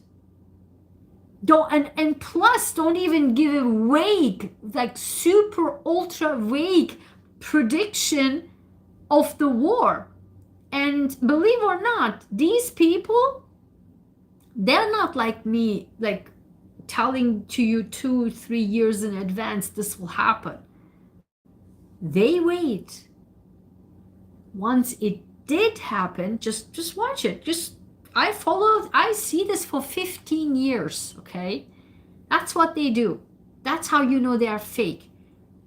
S1: Don't, and plus don't even give a vague, like super ultra vague prediction of the war. And believe or not, these people, they're not like me, like telling to you 2-3 years in advance this will happen. They wait. Once it did happen, just watch it. I see this for 15 years, okay? That's what they do. That's how you know they are fake.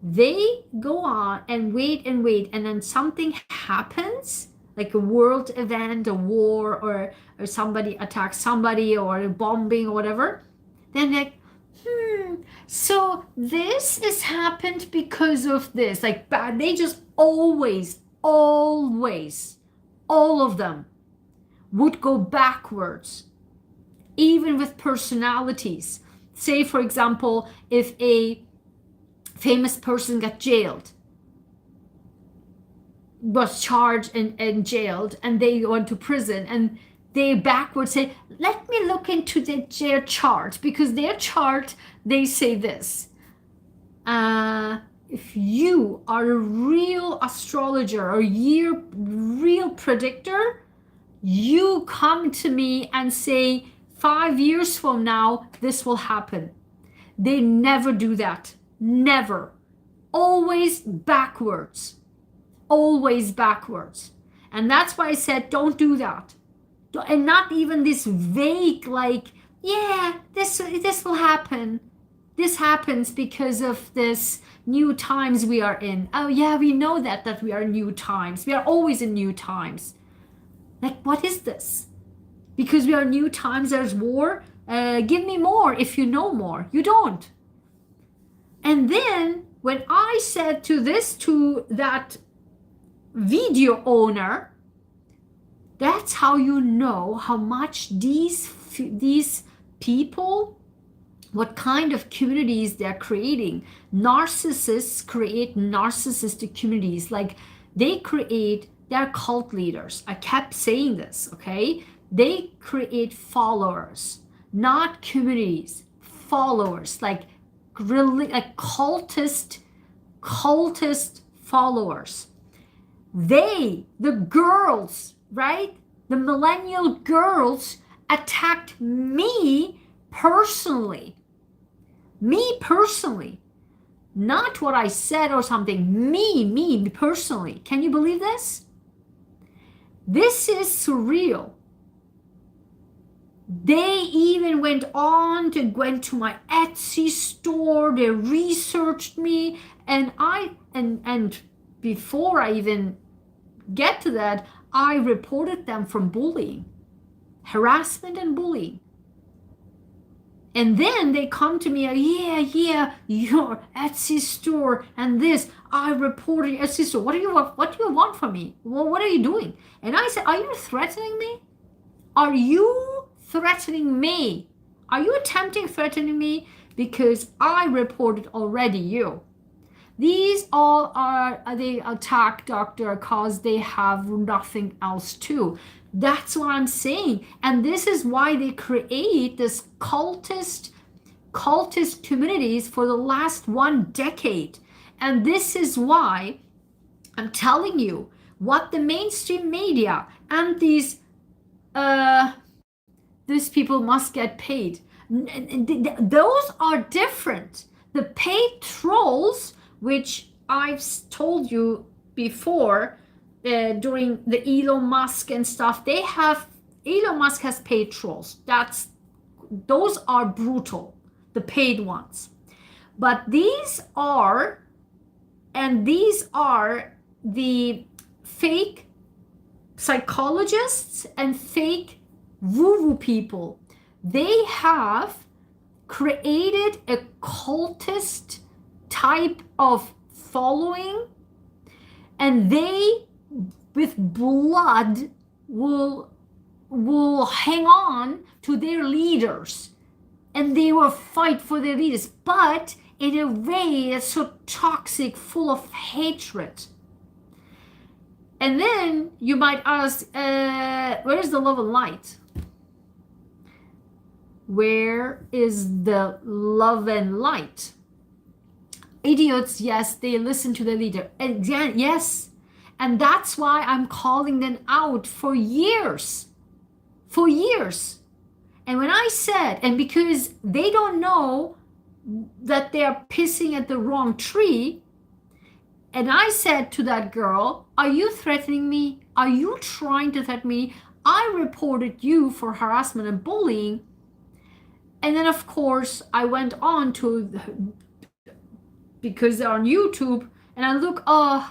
S1: They go on and wait, and then something happens, like a world event, a war, or somebody attacks somebody, or a bombing or whatever. Then like, so this has happened because of this. Like, they just always, all of them would go backwards even with personalities. Say, for example, if a famous person got jailed, was charged and jailed, and they went to prison, and they backwards say, let me look into their chart, because their chart, they say this. If you are a real astrologer or real predictor, you come to me and say 5 years from now this will happen. They never do that. Never. Always backwards. Always backwards. And that's why I said don't do that. And not even this vague, like, yeah, this will happen. This happens because of this new times we are in. Oh yeah, we know that we are in new times. We are always in new times. Like, what is this? Because we are in new times, there's war. Give me more if you know more. You don't. And then when I said to that video owner, that's how you know how much these people, what kind of communities they're creating. Narcissists create narcissistic communities. Like, they're cult leaders. I kept saying this, okay? They create followers, not communities. Followers, like really, like cultist followers. The girls, right? The millennial girls attacked me personally. Not what I said or something. Me personally. Can you believe this? This is surreal. They even went to my Etsy store. They researched me, and before I even get to that, I reported them from bullying, harassment and bullying. And then they come to me, yeah, your Etsy store and this, I reported your Etsy store. What do you want from me? Well, what are you doing? And I said, are you threatening me? Are you threatening me? Are you threatening me? Because I reported already you. These all they attack doctor because they have nothing else to. That's what I'm saying. And this is why they create this cultist communities for the last 1 decade. And this is why I'm telling you what the mainstream media and these people must get paid. Those are different. The paid trolls, which I've told you before, during the Elon Musk and stuff, Elon Musk has paid trolls. Those are brutal, the paid ones. But these are the fake psychologists and fake woo-woo people. They have created a cultist type of following, and they with blood will hang on to their leaders, and they will fight for their leaders, but in a way that's so toxic, full of hatred. And then you might ask, where is the love and light? Where is the love and light? Idiots, yes, they listen to the leader. And yes, and that's why I'm calling them out for years. For years. And when I said, and because they don't know that they are pissing at the wrong tree, and I said to that girl, are you threatening me? Are you trying to threaten me? I reported you for harassment and bullying. And then, of course, I went on to, because they're on YouTube, and I look,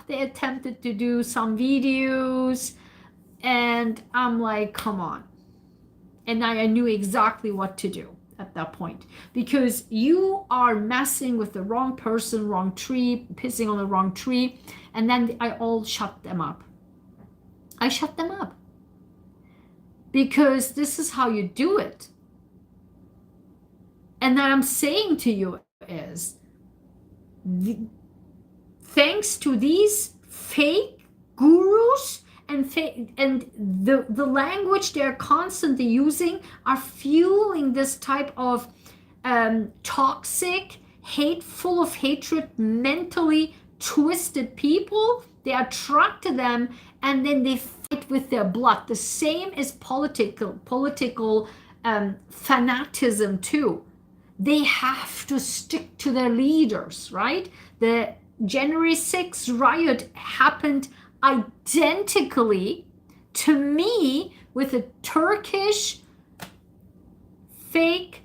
S1: they attempted to do some videos, and I'm like, come on. And I knew exactly what to do at that point, because you are messing with the wrong person, wrong tree, pissing on the wrong tree, and then I all shut them up. I shut them up, because this is how you do it. And that I'm saying to you is, thanks to these fake gurus and the language they're constantly using are fueling this type of toxic, full of hatred, mentally twisted people. They attract to them, and then they fight with their blood. The same is political fanatism too. They have to stick to their leaders, right? The January 6th riot happened identically to me with a Turkish fake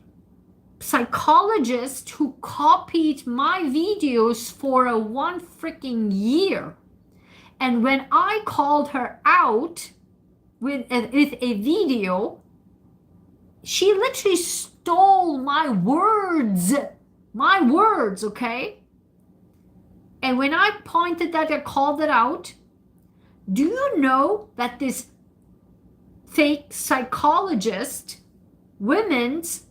S1: psychologist who copied my videos for one freaking year. And when I called her out with a video, she literally stole my words, okay? And when I pointed that, I called it out. Do you know that this fake psychologist, women's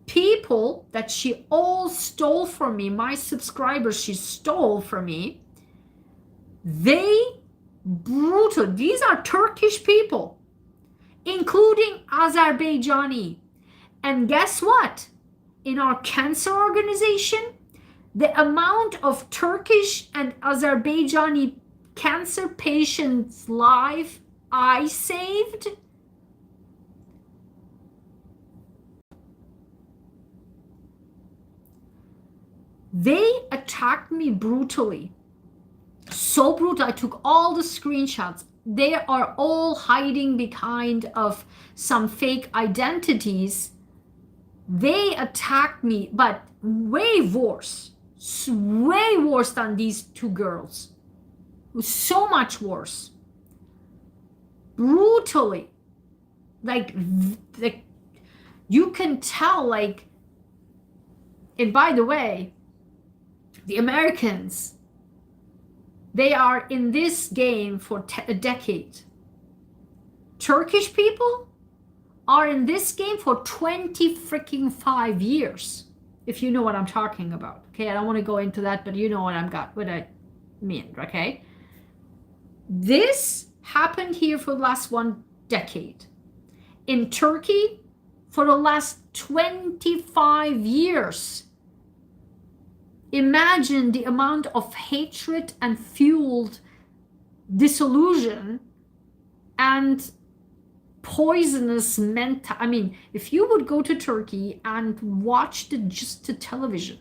S1: people that she all stole from me, my subscribers she stole from me, these are Turkish people, including Azerbaijani. And guess what? In our cancer organization, the amount of Turkish and Azerbaijani cancer patients' lives I saved, they attacked me brutally. So brutal. I took all the screenshots. They are all hiding behind of some fake identities. They attacked me, but way worse than these two girls. It was so much worse. Brutally. Like you can tell, like, and by the way, the Americans, they are in this game for a decade. Turkish people are in this game for 25 years, if you know what I'm talking about. Okay, I don't want to go into that, but you know what I mean, okay? This happened here for the last 1 decade. In Turkey, for the last 25 years. Imagine the amount of hatred and fueled disillusion and poisonous mental. I mean, if you would go to Turkey and watch just the television,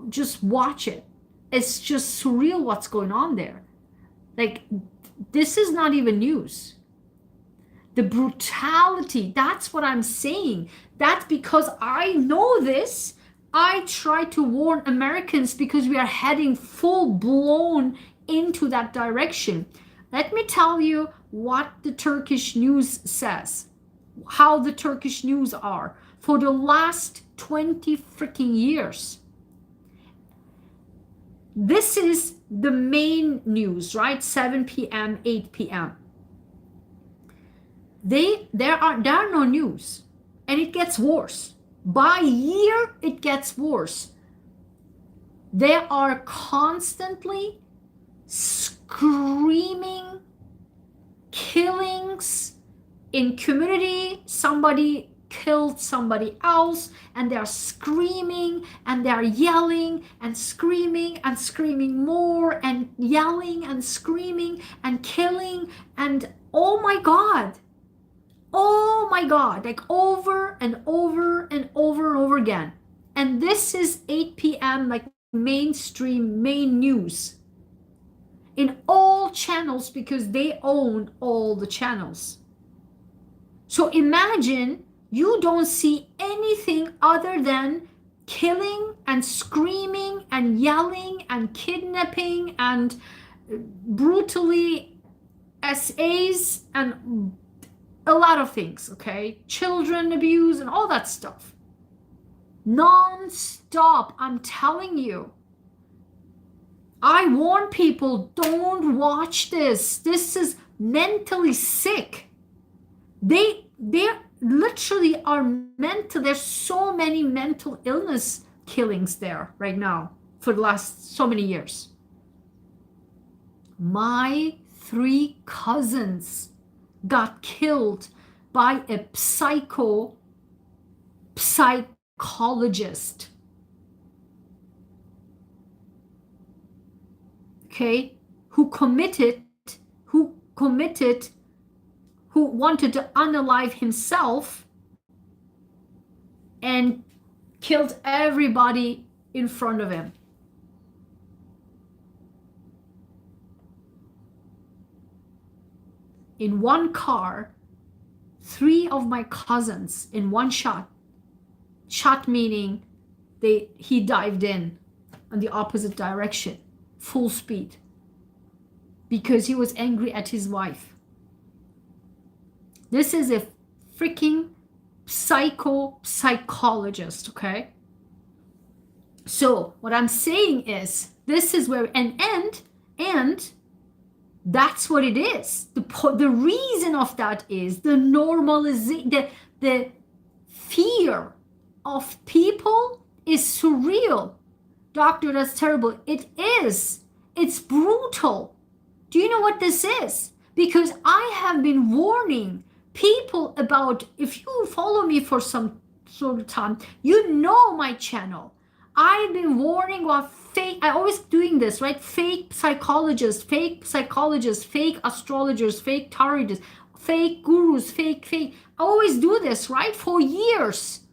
S1: just watch it. It's just surreal what's going on there. Like, this is not even news. The brutality, that's what I'm saying. That's because I know this. I try to warn Americans because we are heading full blown into that direction. Let me tell you what the Turkish news says, how the Turkish news are for the last 20 freaking years. This is the main news, right? 7 p.m., 8 p.m. There are no news, and it gets worse. By year, it gets worse. They are constantly screaming killings in community. Somebody killed somebody else, and they're screaming and they're yelling and screaming more and yelling and screaming and killing, and oh my god, like over and over and over again. And this is 8 p.m. like mainstream main news in all channels because they own all the channels. So imagine you don't see anything other than killing and screaming and yelling and kidnapping and brutally SAs and a lot of things, okay? Children abuse and all that stuff. Non-stop, I'm telling you. I warn people, don't watch this. This is mentally sick. literally are mental. There's so many mental illness killings there right now for the last so many years. My 3 cousins got killed by a psychologist. Okay, who wanted to unalive himself and killed everybody in front of him. In one car, 3 of my cousins in one shot. Shot meaning he dived in the opposite direction, full speed, because he was angry at his wife. This is a freaking psychologist, okay? So what I'm saying is, this is where, and that's what it is. The reason of that is the normalization, the fear of people is surreal. Doctor, that's terrible. It is. It's brutal. Do you know what this is? Because I have been warning people about, if you follow me for some sort of time, you know my channel. I've been warning about fake, I always doing this, right? Fake psychologists, fake astrologers, fake tariffs, fake gurus, fake. I always do this, right? For years.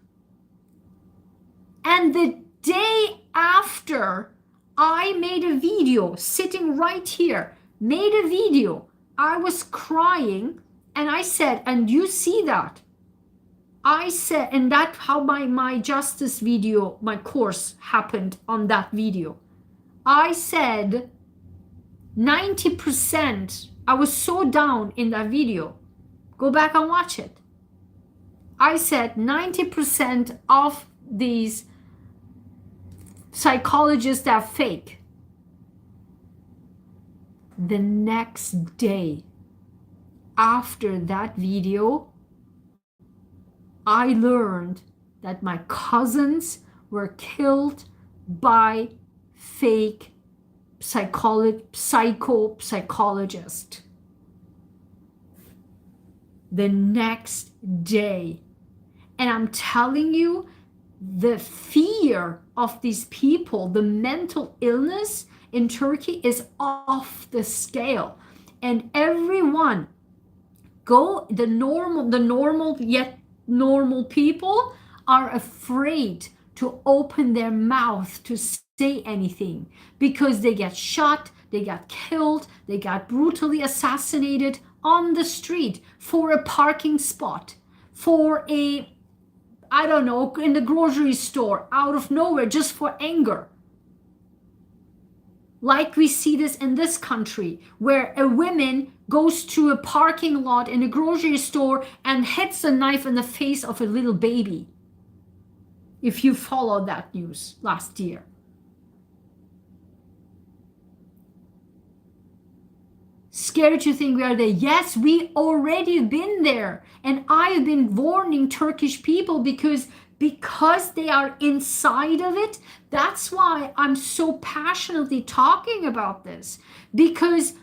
S1: And the day after I made a video, sitting right here, made a video, I was crying and I said, and you see that, I said, and that's how my justice video, my course happened on that video. I said 90%, I was so down in that video. Go back and watch it. I said 90% of these psychologists are fake. The next day after that video, I learned that my cousins were killed by fake psychologist. The next day. And I'm telling you, the fear of these people, the mental illness in Turkey is off the scale. And everyone, the normal yet normal people are afraid to open their mouth to say anything because they get shot, they got killed, they got brutally assassinated on the street, for a parking spot, for a, I don't know, in the grocery store, out of nowhere, just for anger. Like we see this in this country, where a woman goes to a parking lot in a grocery store and hits a knife in the face of a little baby. If you followed that news last year. Scared to think we are there. Yes, we already been there. And I've been warning Turkish people because they are inside of it. That's why I'm so passionately talking about this, because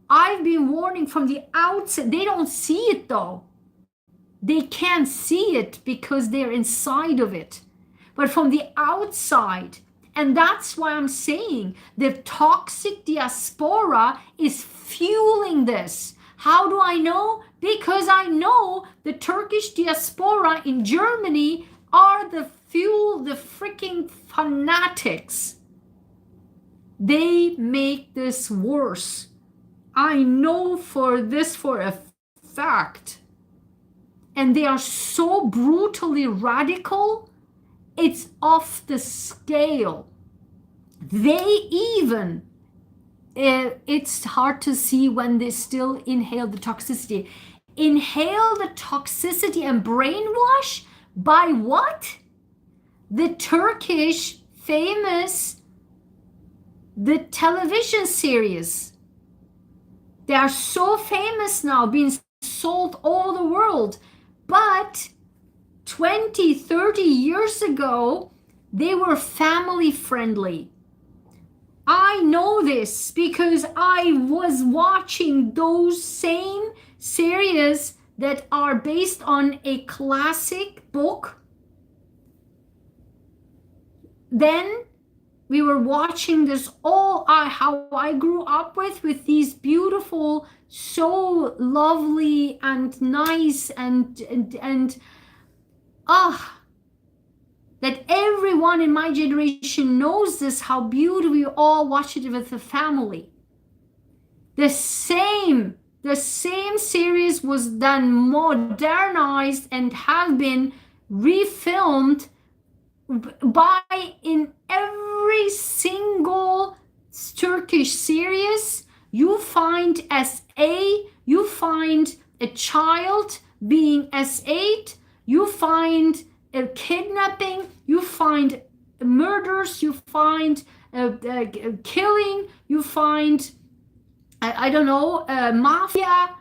S1: I've been warning from the outset. They don't see it though. They can't see it because they're inside of it. But from the outside, and that's why I'm saying the toxic diaspora is fueling this. How do I know? Because I know the Turkish diaspora in Germany are the freaking fanatics. They make this worse. I know for a fact. And they are so brutally radical, it's off the scale. They even, it's hard to see when they still inhale the toxicity. Inhale the toxicity and brainwash by what? The Turkish famous, the television series. They are so famous now, being sold all over the world. But 20, 30 years ago, they were family friendly. I know this because I was watching those same series that are based on a classic book. Then we were watching this how I grew up with these beautiful, so lovely and nice and that everyone in my generation knows this, how beautiful we all watch it with the family. The same series was then modernized and have been refilmed in every single Turkish series. You find SA, you find a child being S8, you find a kidnapping, you find murders, you find killing, you find I don't know, mafia.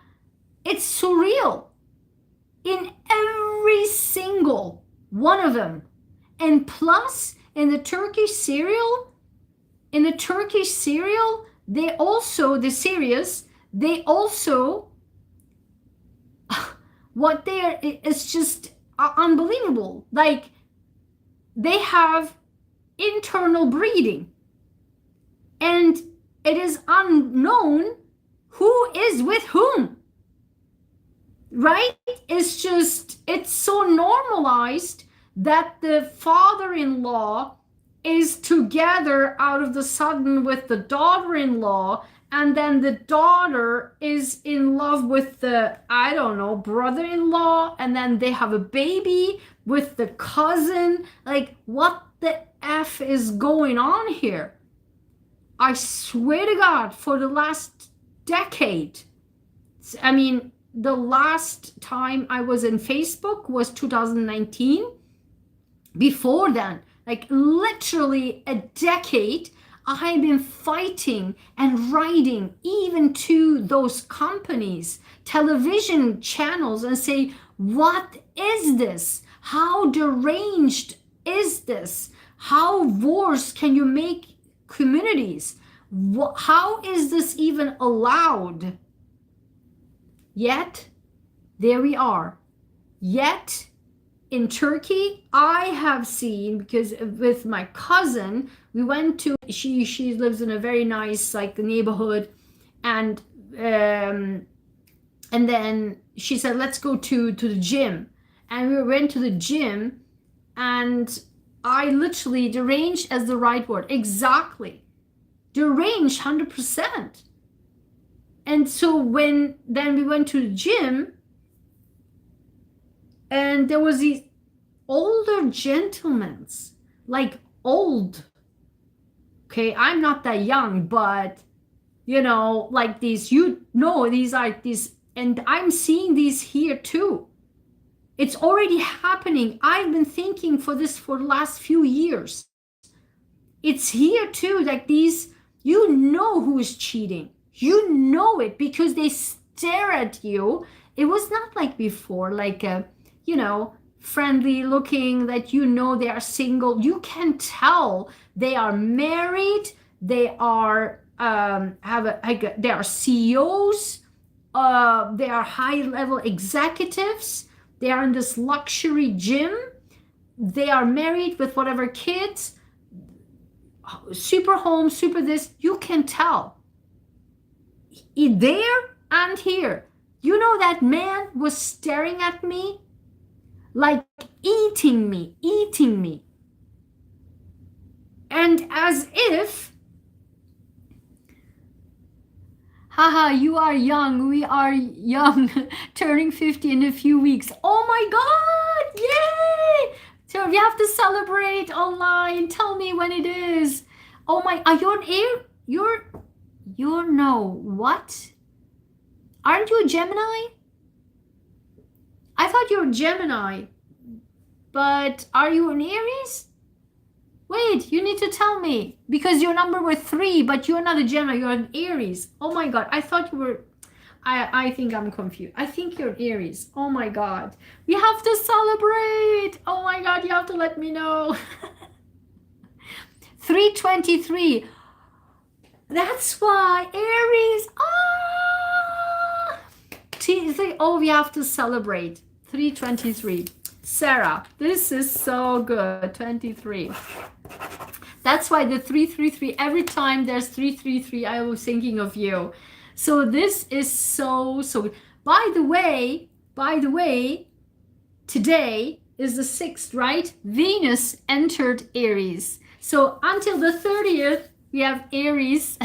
S1: It's surreal in every single one of them. And plus, in the Turkish serial, they also, the series, they also, what they're, it's just unbelievable. Like, they have internal breeding. And it is unknown who is with whom. Right? It's just, it's so normalized that the father-in-law is together out of the sudden with the daughter-in-law, and then the daughter is in love with the, I don't know, brother-in-law, and then they have a baby with the cousin. Like, what the F is going on here? I swear to God, for the last decade, I mean, the last time I was in Facebook was 2019. Before then, like literally a decade, I've been fighting and writing even to those companies, television channels, and say, what is this? How deranged is this? How worse can you make communities? How is this even allowed? Yet, there we are. Yet, in Turkey, I have seen, because with my cousin, we went to, she lives in a very nice like neighborhood, and then she said, let's go to the gym. And we went to the gym, and I literally, deranged as the right word, exactly. Deranged 100%. And so then we went to the gym, and there was these older gentlemen, like old. Okay, I'm not that young, but you know, like these, these are these, and I'm seeing these here too. It's already happening. I've been thinking for this for the last few years. It's here too, like these, you know who is cheating. You know it because they stare at you. It was not like before, like a, friendly looking, that they are single. You can tell they are married. They are they are CEOs. They are high level executives. They are in this luxury gym. They are married with whatever kids. Super home, super this. You can tell. There and here. You know, that man was staring at me like eating me. And as if, haha, you are young, we are young, turning 50 in a few weeks. Oh my God, yay! So we have to celebrate online. Tell me when it is. Oh my, are you on air? You're no, what? Aren't you a Gemini? I thought you were Gemini, but are you an Aries? Wait, you need to tell me, because your number was 3, but you're not a Gemini, you're an Aries. Oh my God, I thought you were, I think I'm confused. I think you're Aries. Oh my God. We have to celebrate. Oh my God, you have to let me know. 323. That's why Aries. Oh, we have to celebrate. 323. Sarah, this is so good. 23. That's why the 333, every time there's 333, I was thinking of you. So this is so good. By the way, today is the 6th, right? Venus entered Aries. So until the 30th, we have Aries.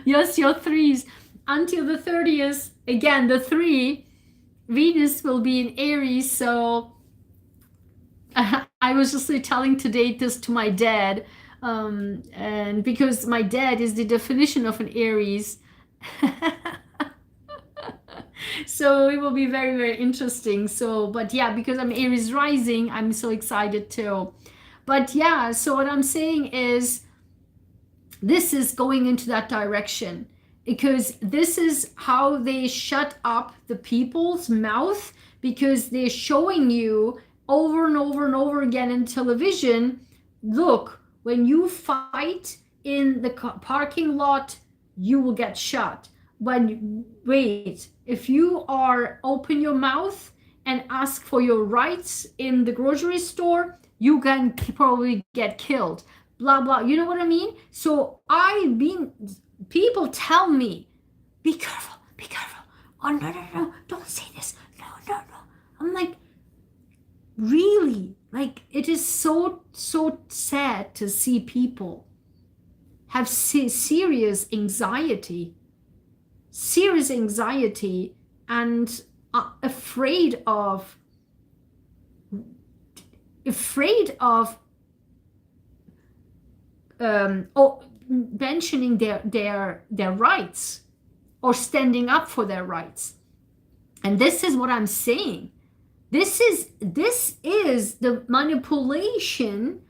S1: Yes, your threes. Until the 30th, again, the 3, Venus will be in Aries. So I was just telling today this to my dad, and because my dad is the definition of an Aries. So it will be very, very interesting. So, but yeah, because I'm Aries rising, I'm so excited too. But yeah, so what I'm saying is this is going into that direction, because this is how they shut up the people's mouth, because they're showing you over and over and over again in television, look, when you fight in the parking lot, you will get shot. Wait, if you are open your mouth and ask for your rights in the grocery store, you can probably get killed. Blah, blah. You know what I mean? So people tell me, be careful, be careful. Oh, no, don't say this. No. I'm like, really? Like, it is so sad to see people have serious anxiety and afraid of mentioning their rights or standing up for their rights. And this is what I'm saying. This is the manipulation,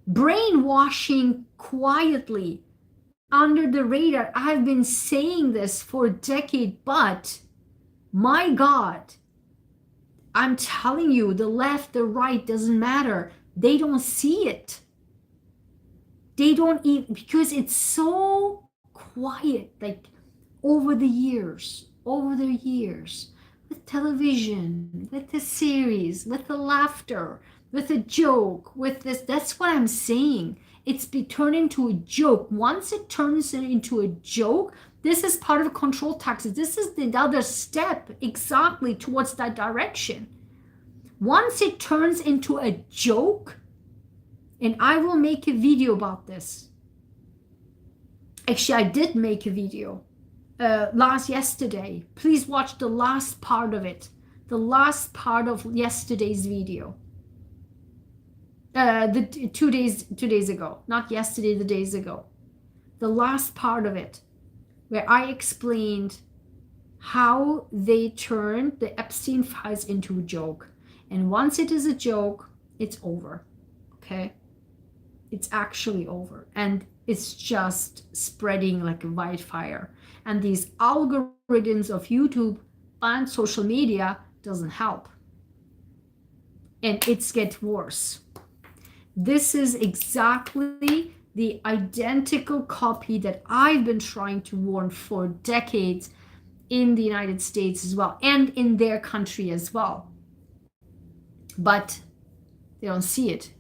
S1: brainwashing quietly under the radar. I've been saying this for a decade, but my God, I'm telling you, the left, the right, doesn't matter. They don't see it. They don't even, because it's so quiet, like over the years, with television, with the series, with the laughter, with the joke, with this. That's what I'm saying. It's turned into a joke. Once it turns into a joke, this is part of control tactics. This is the other step exactly towards that direction. Once it turns into a joke, and I will make a video about this. Actually, I did make a video yesterday. Please watch the last part of it. The last part of yesterday's video. The 2 days ago, not yesterday, the days ago. The last part of it, where I explained how they turned the Epstein files into a joke. And once it is a joke, it's over. Okay? It's actually over. And it's just spreading like a wildfire. And these algorithms of YouTube and social media doesn't help. And it's get worse. This is exactly the identical copy that I've been trying to warn for decades in the United States as well, and in their country as well. But they don't see it.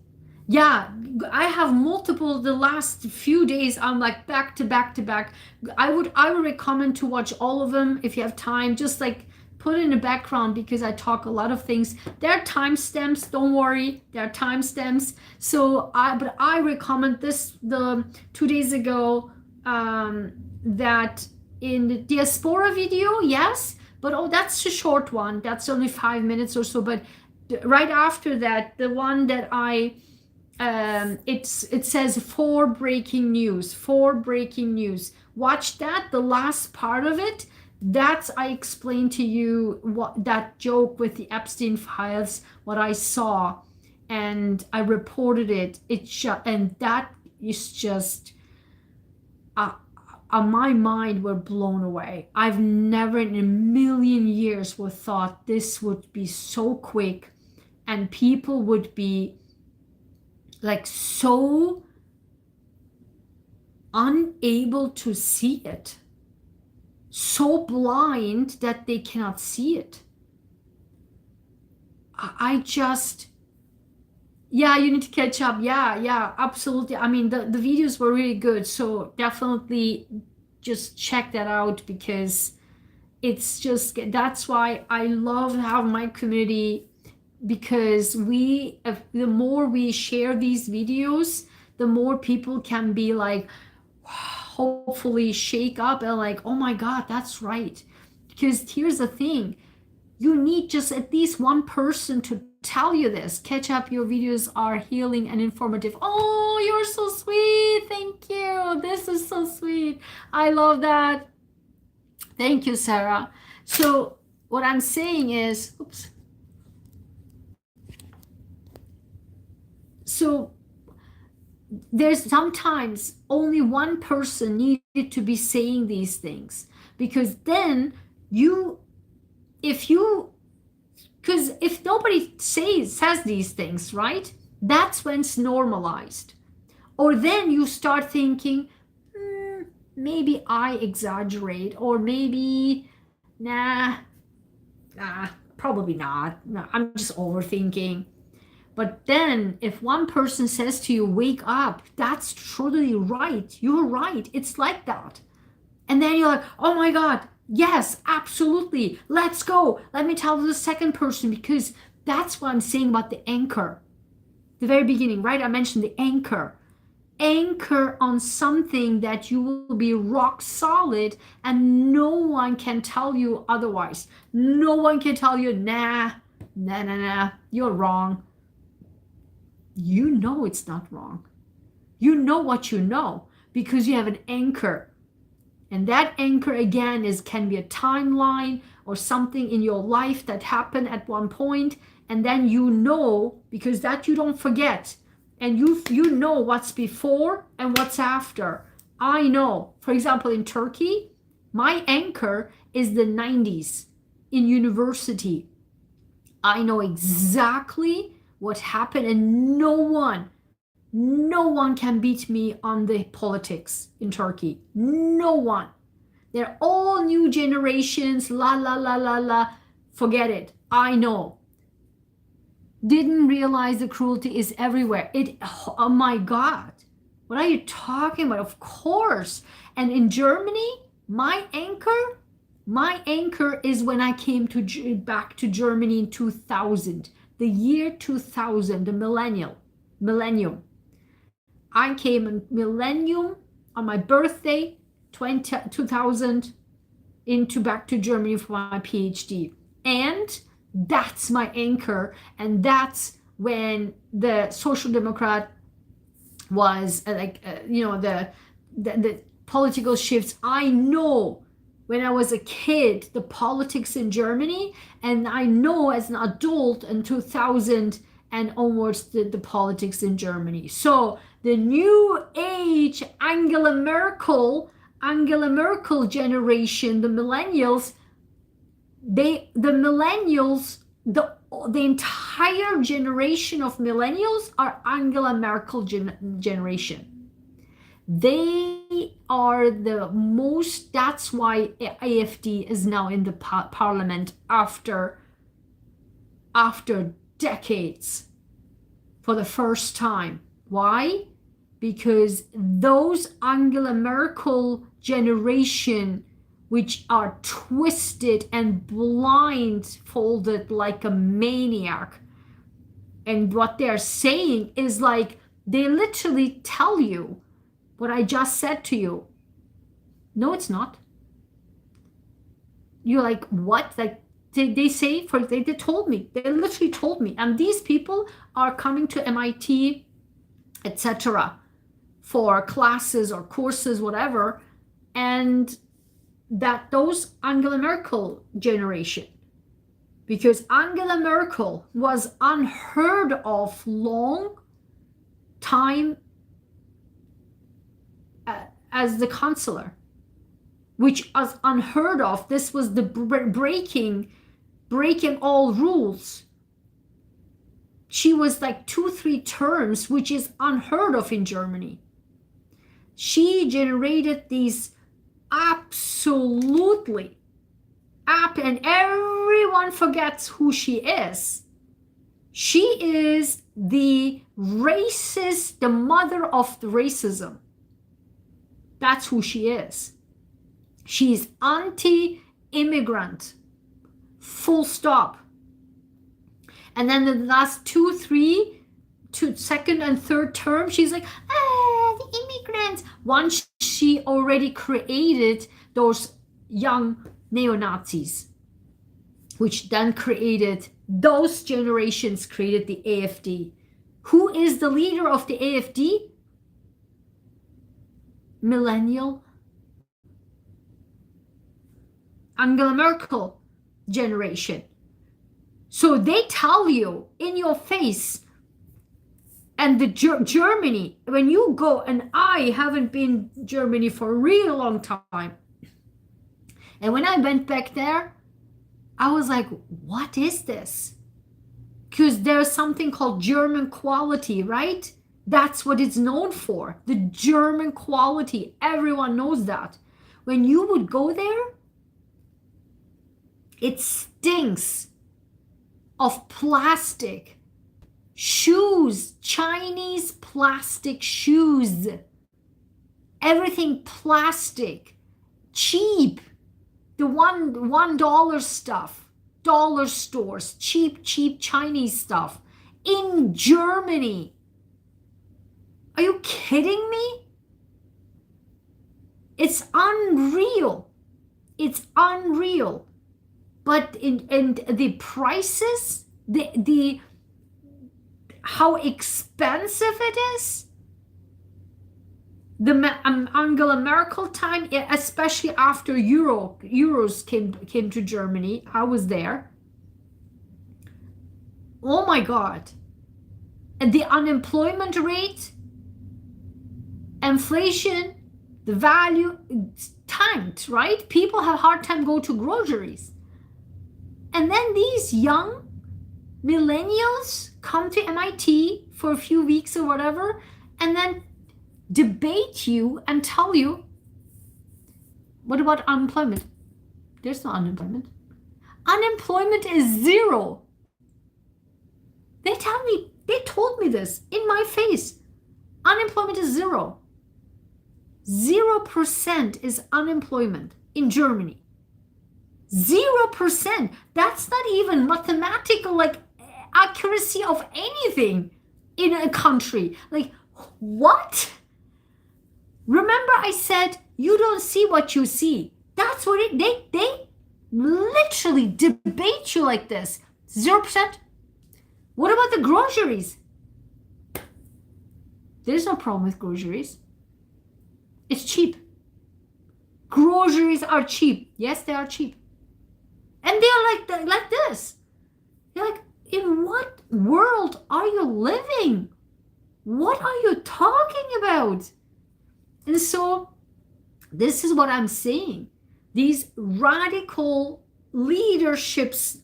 S1: Yeah, I have multiple, the last few days, I'm like back to back. I would recommend to watch all of them if you have time, just like put in the background, because I talk a lot of things. There are timestamps, don't worry, there are timestamps. So but I recommend this, the 2 days ago, that in the diaspora video, yes, but that's a short one, that's only 5 minutes or so. But right after that, the one that it says 4 breaking news. Watch that, the last part of it. That's, I explained to you what that joke with the Epstein files, what I saw, and I reported it. And that is just my mind were blown away. I've never in a million years would thought this would be so quick and people would be like so unable to see it, so blind that they cannot see it. I just, yeah, you need to catch up. Yeah, absolutely. I mean, the videos were really good, so definitely just check that out, because it's just, that's why I love having my community, because the more we share these videos, the more people can be like, hopefully shake up and like, oh my God, that's right. Because here's the thing, you need just at least one person to tell you this. Catch up, your videos are healing and informative. Oh, you're so sweet. Thank you. This is so sweet. I love that. Thank you, Sarah. So what I'm saying is, oops. So there's sometimes only one person needed to be saying these things, because then because if nobody says these things, right, that's when it's normalized. Or then you start thinking, maybe I exaggerate, or maybe probably not. No, I'm just overthinking. But then if one person says to you, wake up, that's totally right. You're right. It's like that. And then you're like, oh my God, yes, absolutely. Let's go. Let me tell the second person, because that's what I'm saying about the anchor. The very beginning, right? I mentioned the anchor. Anchor on something that you will be rock solid, and no one can tell you otherwise. No one can tell you, nah, you're wrong. You know it's not wrong. You know what you know, because you have an anchor. And that anchor, again, can be a timeline or something in your life that happened at one point, and then you know, because that you don't forget, and you know what's before and what's after. I know, for example, in Turkey, my anchor is the 90s in university. I know exactly what happened, and no one can beat me on the politics in Turkey. No one. They're all new generations, la la la la la. Forget it. I know. Didn't realize the cruelty is everywhere. Oh my God. What are you talking about? Of course. And in Germany, my anchor is when I came back to Germany in 2000. The year 2000, the millennium. I came in millennium on my birthday, 2000, back to Germany for my PhD. And that's my anchor. And that's when the Social Democrat was the political shifts. I know when I was a kid, the politics in Germany, and I know as an adult in 2000 and onwards the politics in Germany. So the new age Angela Merkel generation, the millennials, the entire generation of millennials are Angela Merkel generation. They are the most, that's why AfD is now in the parliament after decades for the first time. Why? Because those Angela Merkel generation, which are twisted and blindfolded like a maniac, and what they're saying is like, they literally tell you what I just said to you. No, it's not. You're like, what? Like, they say, they told me. They literally told me. And these people are coming to MIT, etc., for classes or courses, whatever. And that those Angela Merkel generation, because Angela Merkel was unheard of long time as the chancellor. which was unheard of. This was the breaking all rules. She was like 2-3 terms, which is unheard of in Germany. She generated these absolutely and everyone forgets who she is. She is the racist, the mother of the racism. That's who she is. She's anti-immigrant. Full stop. And then the last second and third term, she's like, the immigrants. Once she already created those young neo-Nazis, which then created, those generations created the AfD. Who is the leader of the AfD? Millennial. Angela Merkel generation. So they tell you in your face, and the Germany, when you go, and I haven't been Germany for a real long time, and when I went back there, I was like, what is this? Because there's something called German quality, right? That's what it's known for, the German quality. Everyone knows that. When you would go there, it stinks of plastic. Shoes, Chinese plastic shoes. Everything plastic, cheap. The $1 stuff, dollar stores, cheap Chinese stuff in Germany. Are you kidding me? It's unreal. It's unreal. But in the prices, the how expensive it is. The Angela Merkel time, especially after Euros came to Germany, I was there. Oh my God. And the unemployment rate, inflation, the value tanked, right? People have a hard time go to groceries. And then these young millennials come to MIT for a few weeks or whatever, and then debate you and tell you, what about unemployment? There's no unemployment. Unemployment is zero. They told me this in my face. Unemployment is zero. 0% is unemployment in Germany. 0%. That's not even mathematical, like, accuracy of anything in a country. Like, what? Remember I said, you don't see what you see. That's what they literally debate you like this. 0%. What about the groceries? There's no problem with groceries. It's cheap. Groceries are cheap. Yes, they are cheap. And they're like this. You're like, in what world are you living? What are you talking about? And so this is what I'm saying. These radical leaderships,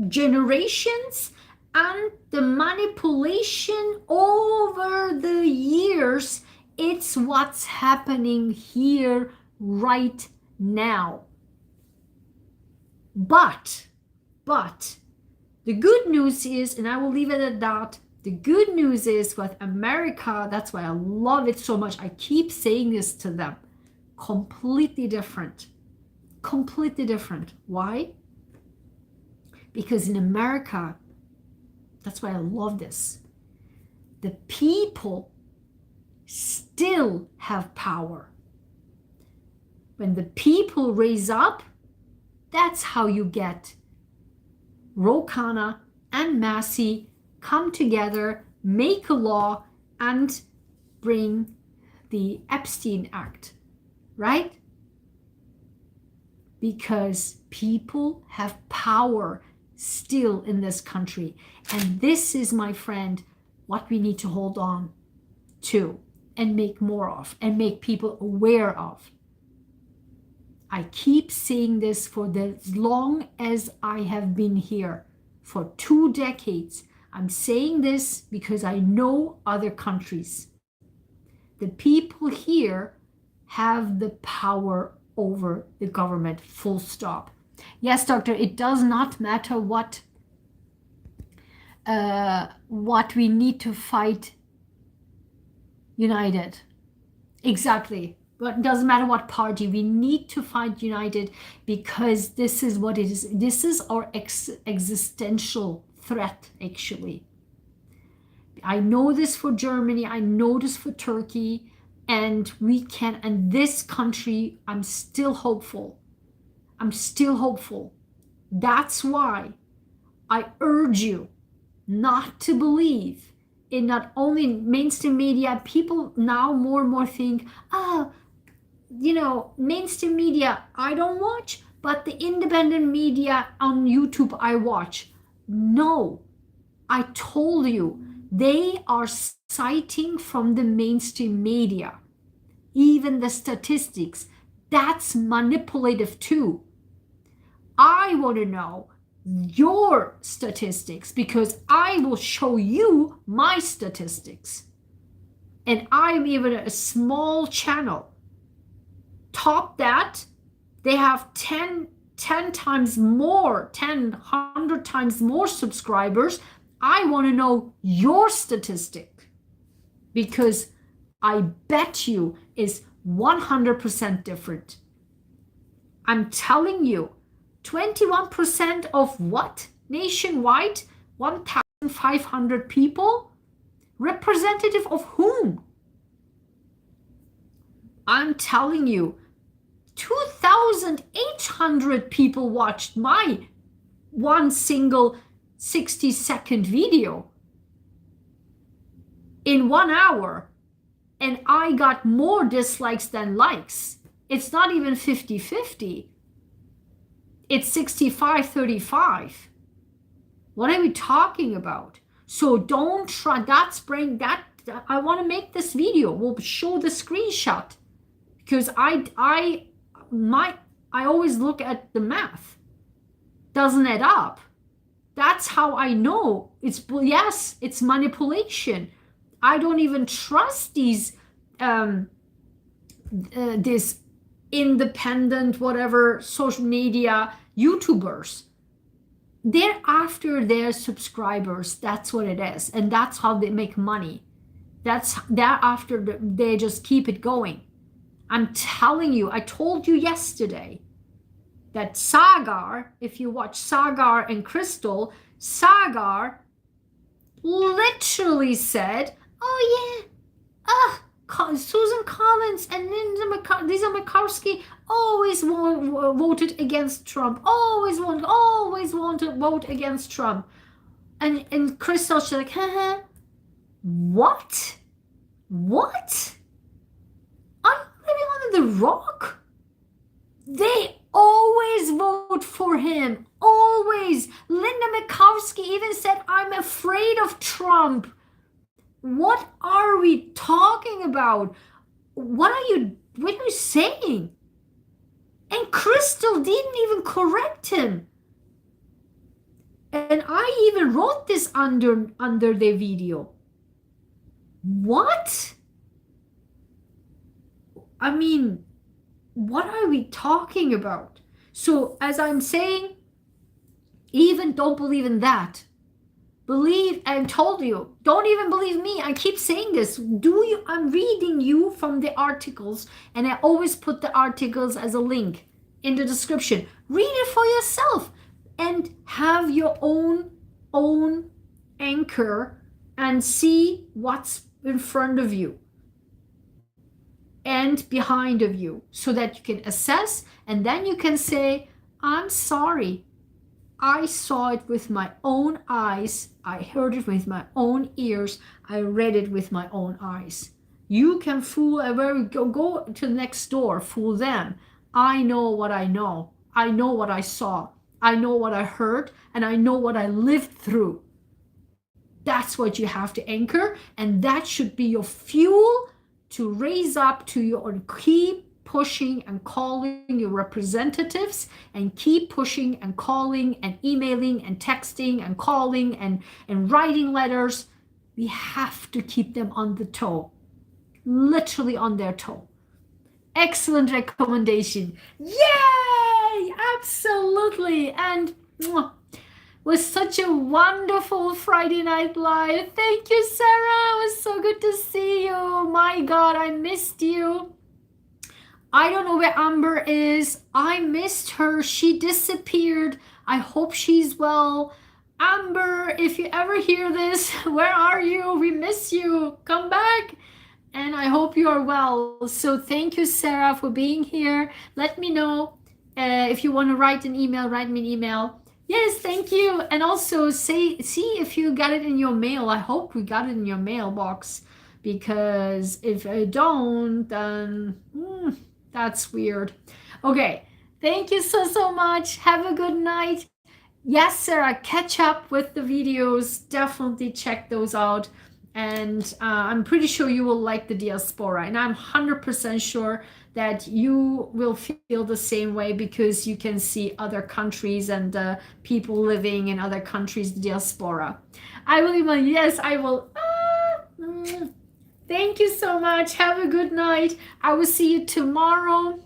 S1: generations, and the manipulation over the years, it's what's happening here right now. But the good news is, and I will leave it at that, the good news is with America, that's why I love it so much. I keep saying this to them. Completely different. Completely different. Why? Because in America, that's why I love this. The people still have power. When the people raise up, that's how you get Ro Khanna and Massey come together, make a law, and bring the Epstein Act, right? Because people have power still in this country. And this is, my friend, what we need to hold on to and make more of and make people aware of. I keep saying this for as long as I have been here, for 2 decades. I'm saying this because I know other countries. The people here have the power over the government, full stop. Yes, doctor, it does not matter what we need to fight united. Exactly. But it doesn't matter what party. We need to fight united because this is what it is. This is our existential threat, actually. I know this for Germany. I know this for Turkey. And this country, I'm still hopeful. I'm still hopeful. That's why I urge you not to believe in not only mainstream media. People now more and more think, mainstream media I don't watch, but the independent media on YouTube I watch. No, I told you, they are citing from the mainstream media. Even the statistics, that's manipulative too. I want to know your statistics because I will show you my statistics. And I'm even a small channel. Top that, they have 10 times more, 100 times more subscribers. I want to know your statistic because I bet you is 100% different. I'm telling you, 21% of what? Nationwide, 1,500 people? Representative of whom? I'm telling you, 2,800 people watched my one single 60-second video in 1 hour, and I got more dislikes than likes. It's not even 50-50. It's 65-35. What are we talking about? So don't try. I want to make this video. We'll show the screenshot because I always look at the math. Doesn't add up. That's how I know it's manipulation. I don't even trust these this independent whatever social media YouTubers. They're after their subscribers. That's what it is, and that's how they make money. They just keep it going. I'm telling you, I told you yesterday that Sagar, if you watch Sagar and Crystal, Sagar literally said, oh yeah, Susan Collins and Lisa Murkowski always voted against Trump, always want to vote against Trump. And Crystal, she's like, what? Are you living under the rock? They always vote for him. Always. Linda Murkowski even said, I'm afraid of Trump. What are we talking about? What are you saying? And Crystal didn't even correct him. And I even wrote this under the video. What? I mean, what are we talking about? So as I'm saying, even don't believe in that. Believe, and told you, don't even believe me. I keep saying this. I'm reading you from the articles, and I always put the articles as a link in the description. Read it for yourself and have your own anchor and see what's in front of you and behind of you so that you can assess, and then you can say, I'm sorry. I saw it with my own eyes. I heard it with my own ears. I read it with my own eyes. You can fool go to next door, fool them. I know what I know. I know what I saw. I know what I heard, and I know what I lived through. That's what you have to anchor, and that should be your fuel to raise up to your, or keep pushing and calling your representatives, and keep pushing and calling and emailing and texting and calling and writing letters. We have to keep them on the toe, literally on their toe. Excellent recommendation. Yay! Absolutely. And was such a wonderful Friday Night Live. Thank you, Sarah. It was so good to see you. My God, I missed you. I don't know where Amber is. I missed her. She disappeared. I hope she's well. Amber, if you ever hear this, where are you? We miss you. Come back. And I hope you are well. So thank you, Sarah, for being here. Let me know if you want to write an email, write me an email. Yes, thank you. And also see if you got it in your mail. I hope we got it in your mailbox, because if I don't, then that's weird. Okay, thank you so much. Have a good night. Yes, Sarah, catch up with the videos. Definitely check those out. And I'm pretty sure you will like the diaspora. And I'm 100% sure that you will feel the same way, because you can see other countries and people living in other countries, the diaspora. I will email. Yes, I will. Thank you so much. Have a good night. I will see you tomorrow.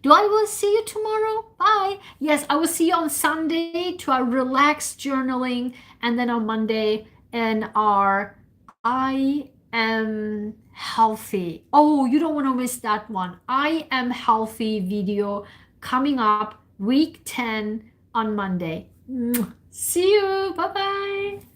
S1: Do I will see you tomorrow? Bye. Yes, I will see you on Sunday to our relaxed journaling, and then on Monday and our I am healthy. Oh, you don't want to miss that one. I am healthy video coming up week 10 on Monday. See you. Bye-bye.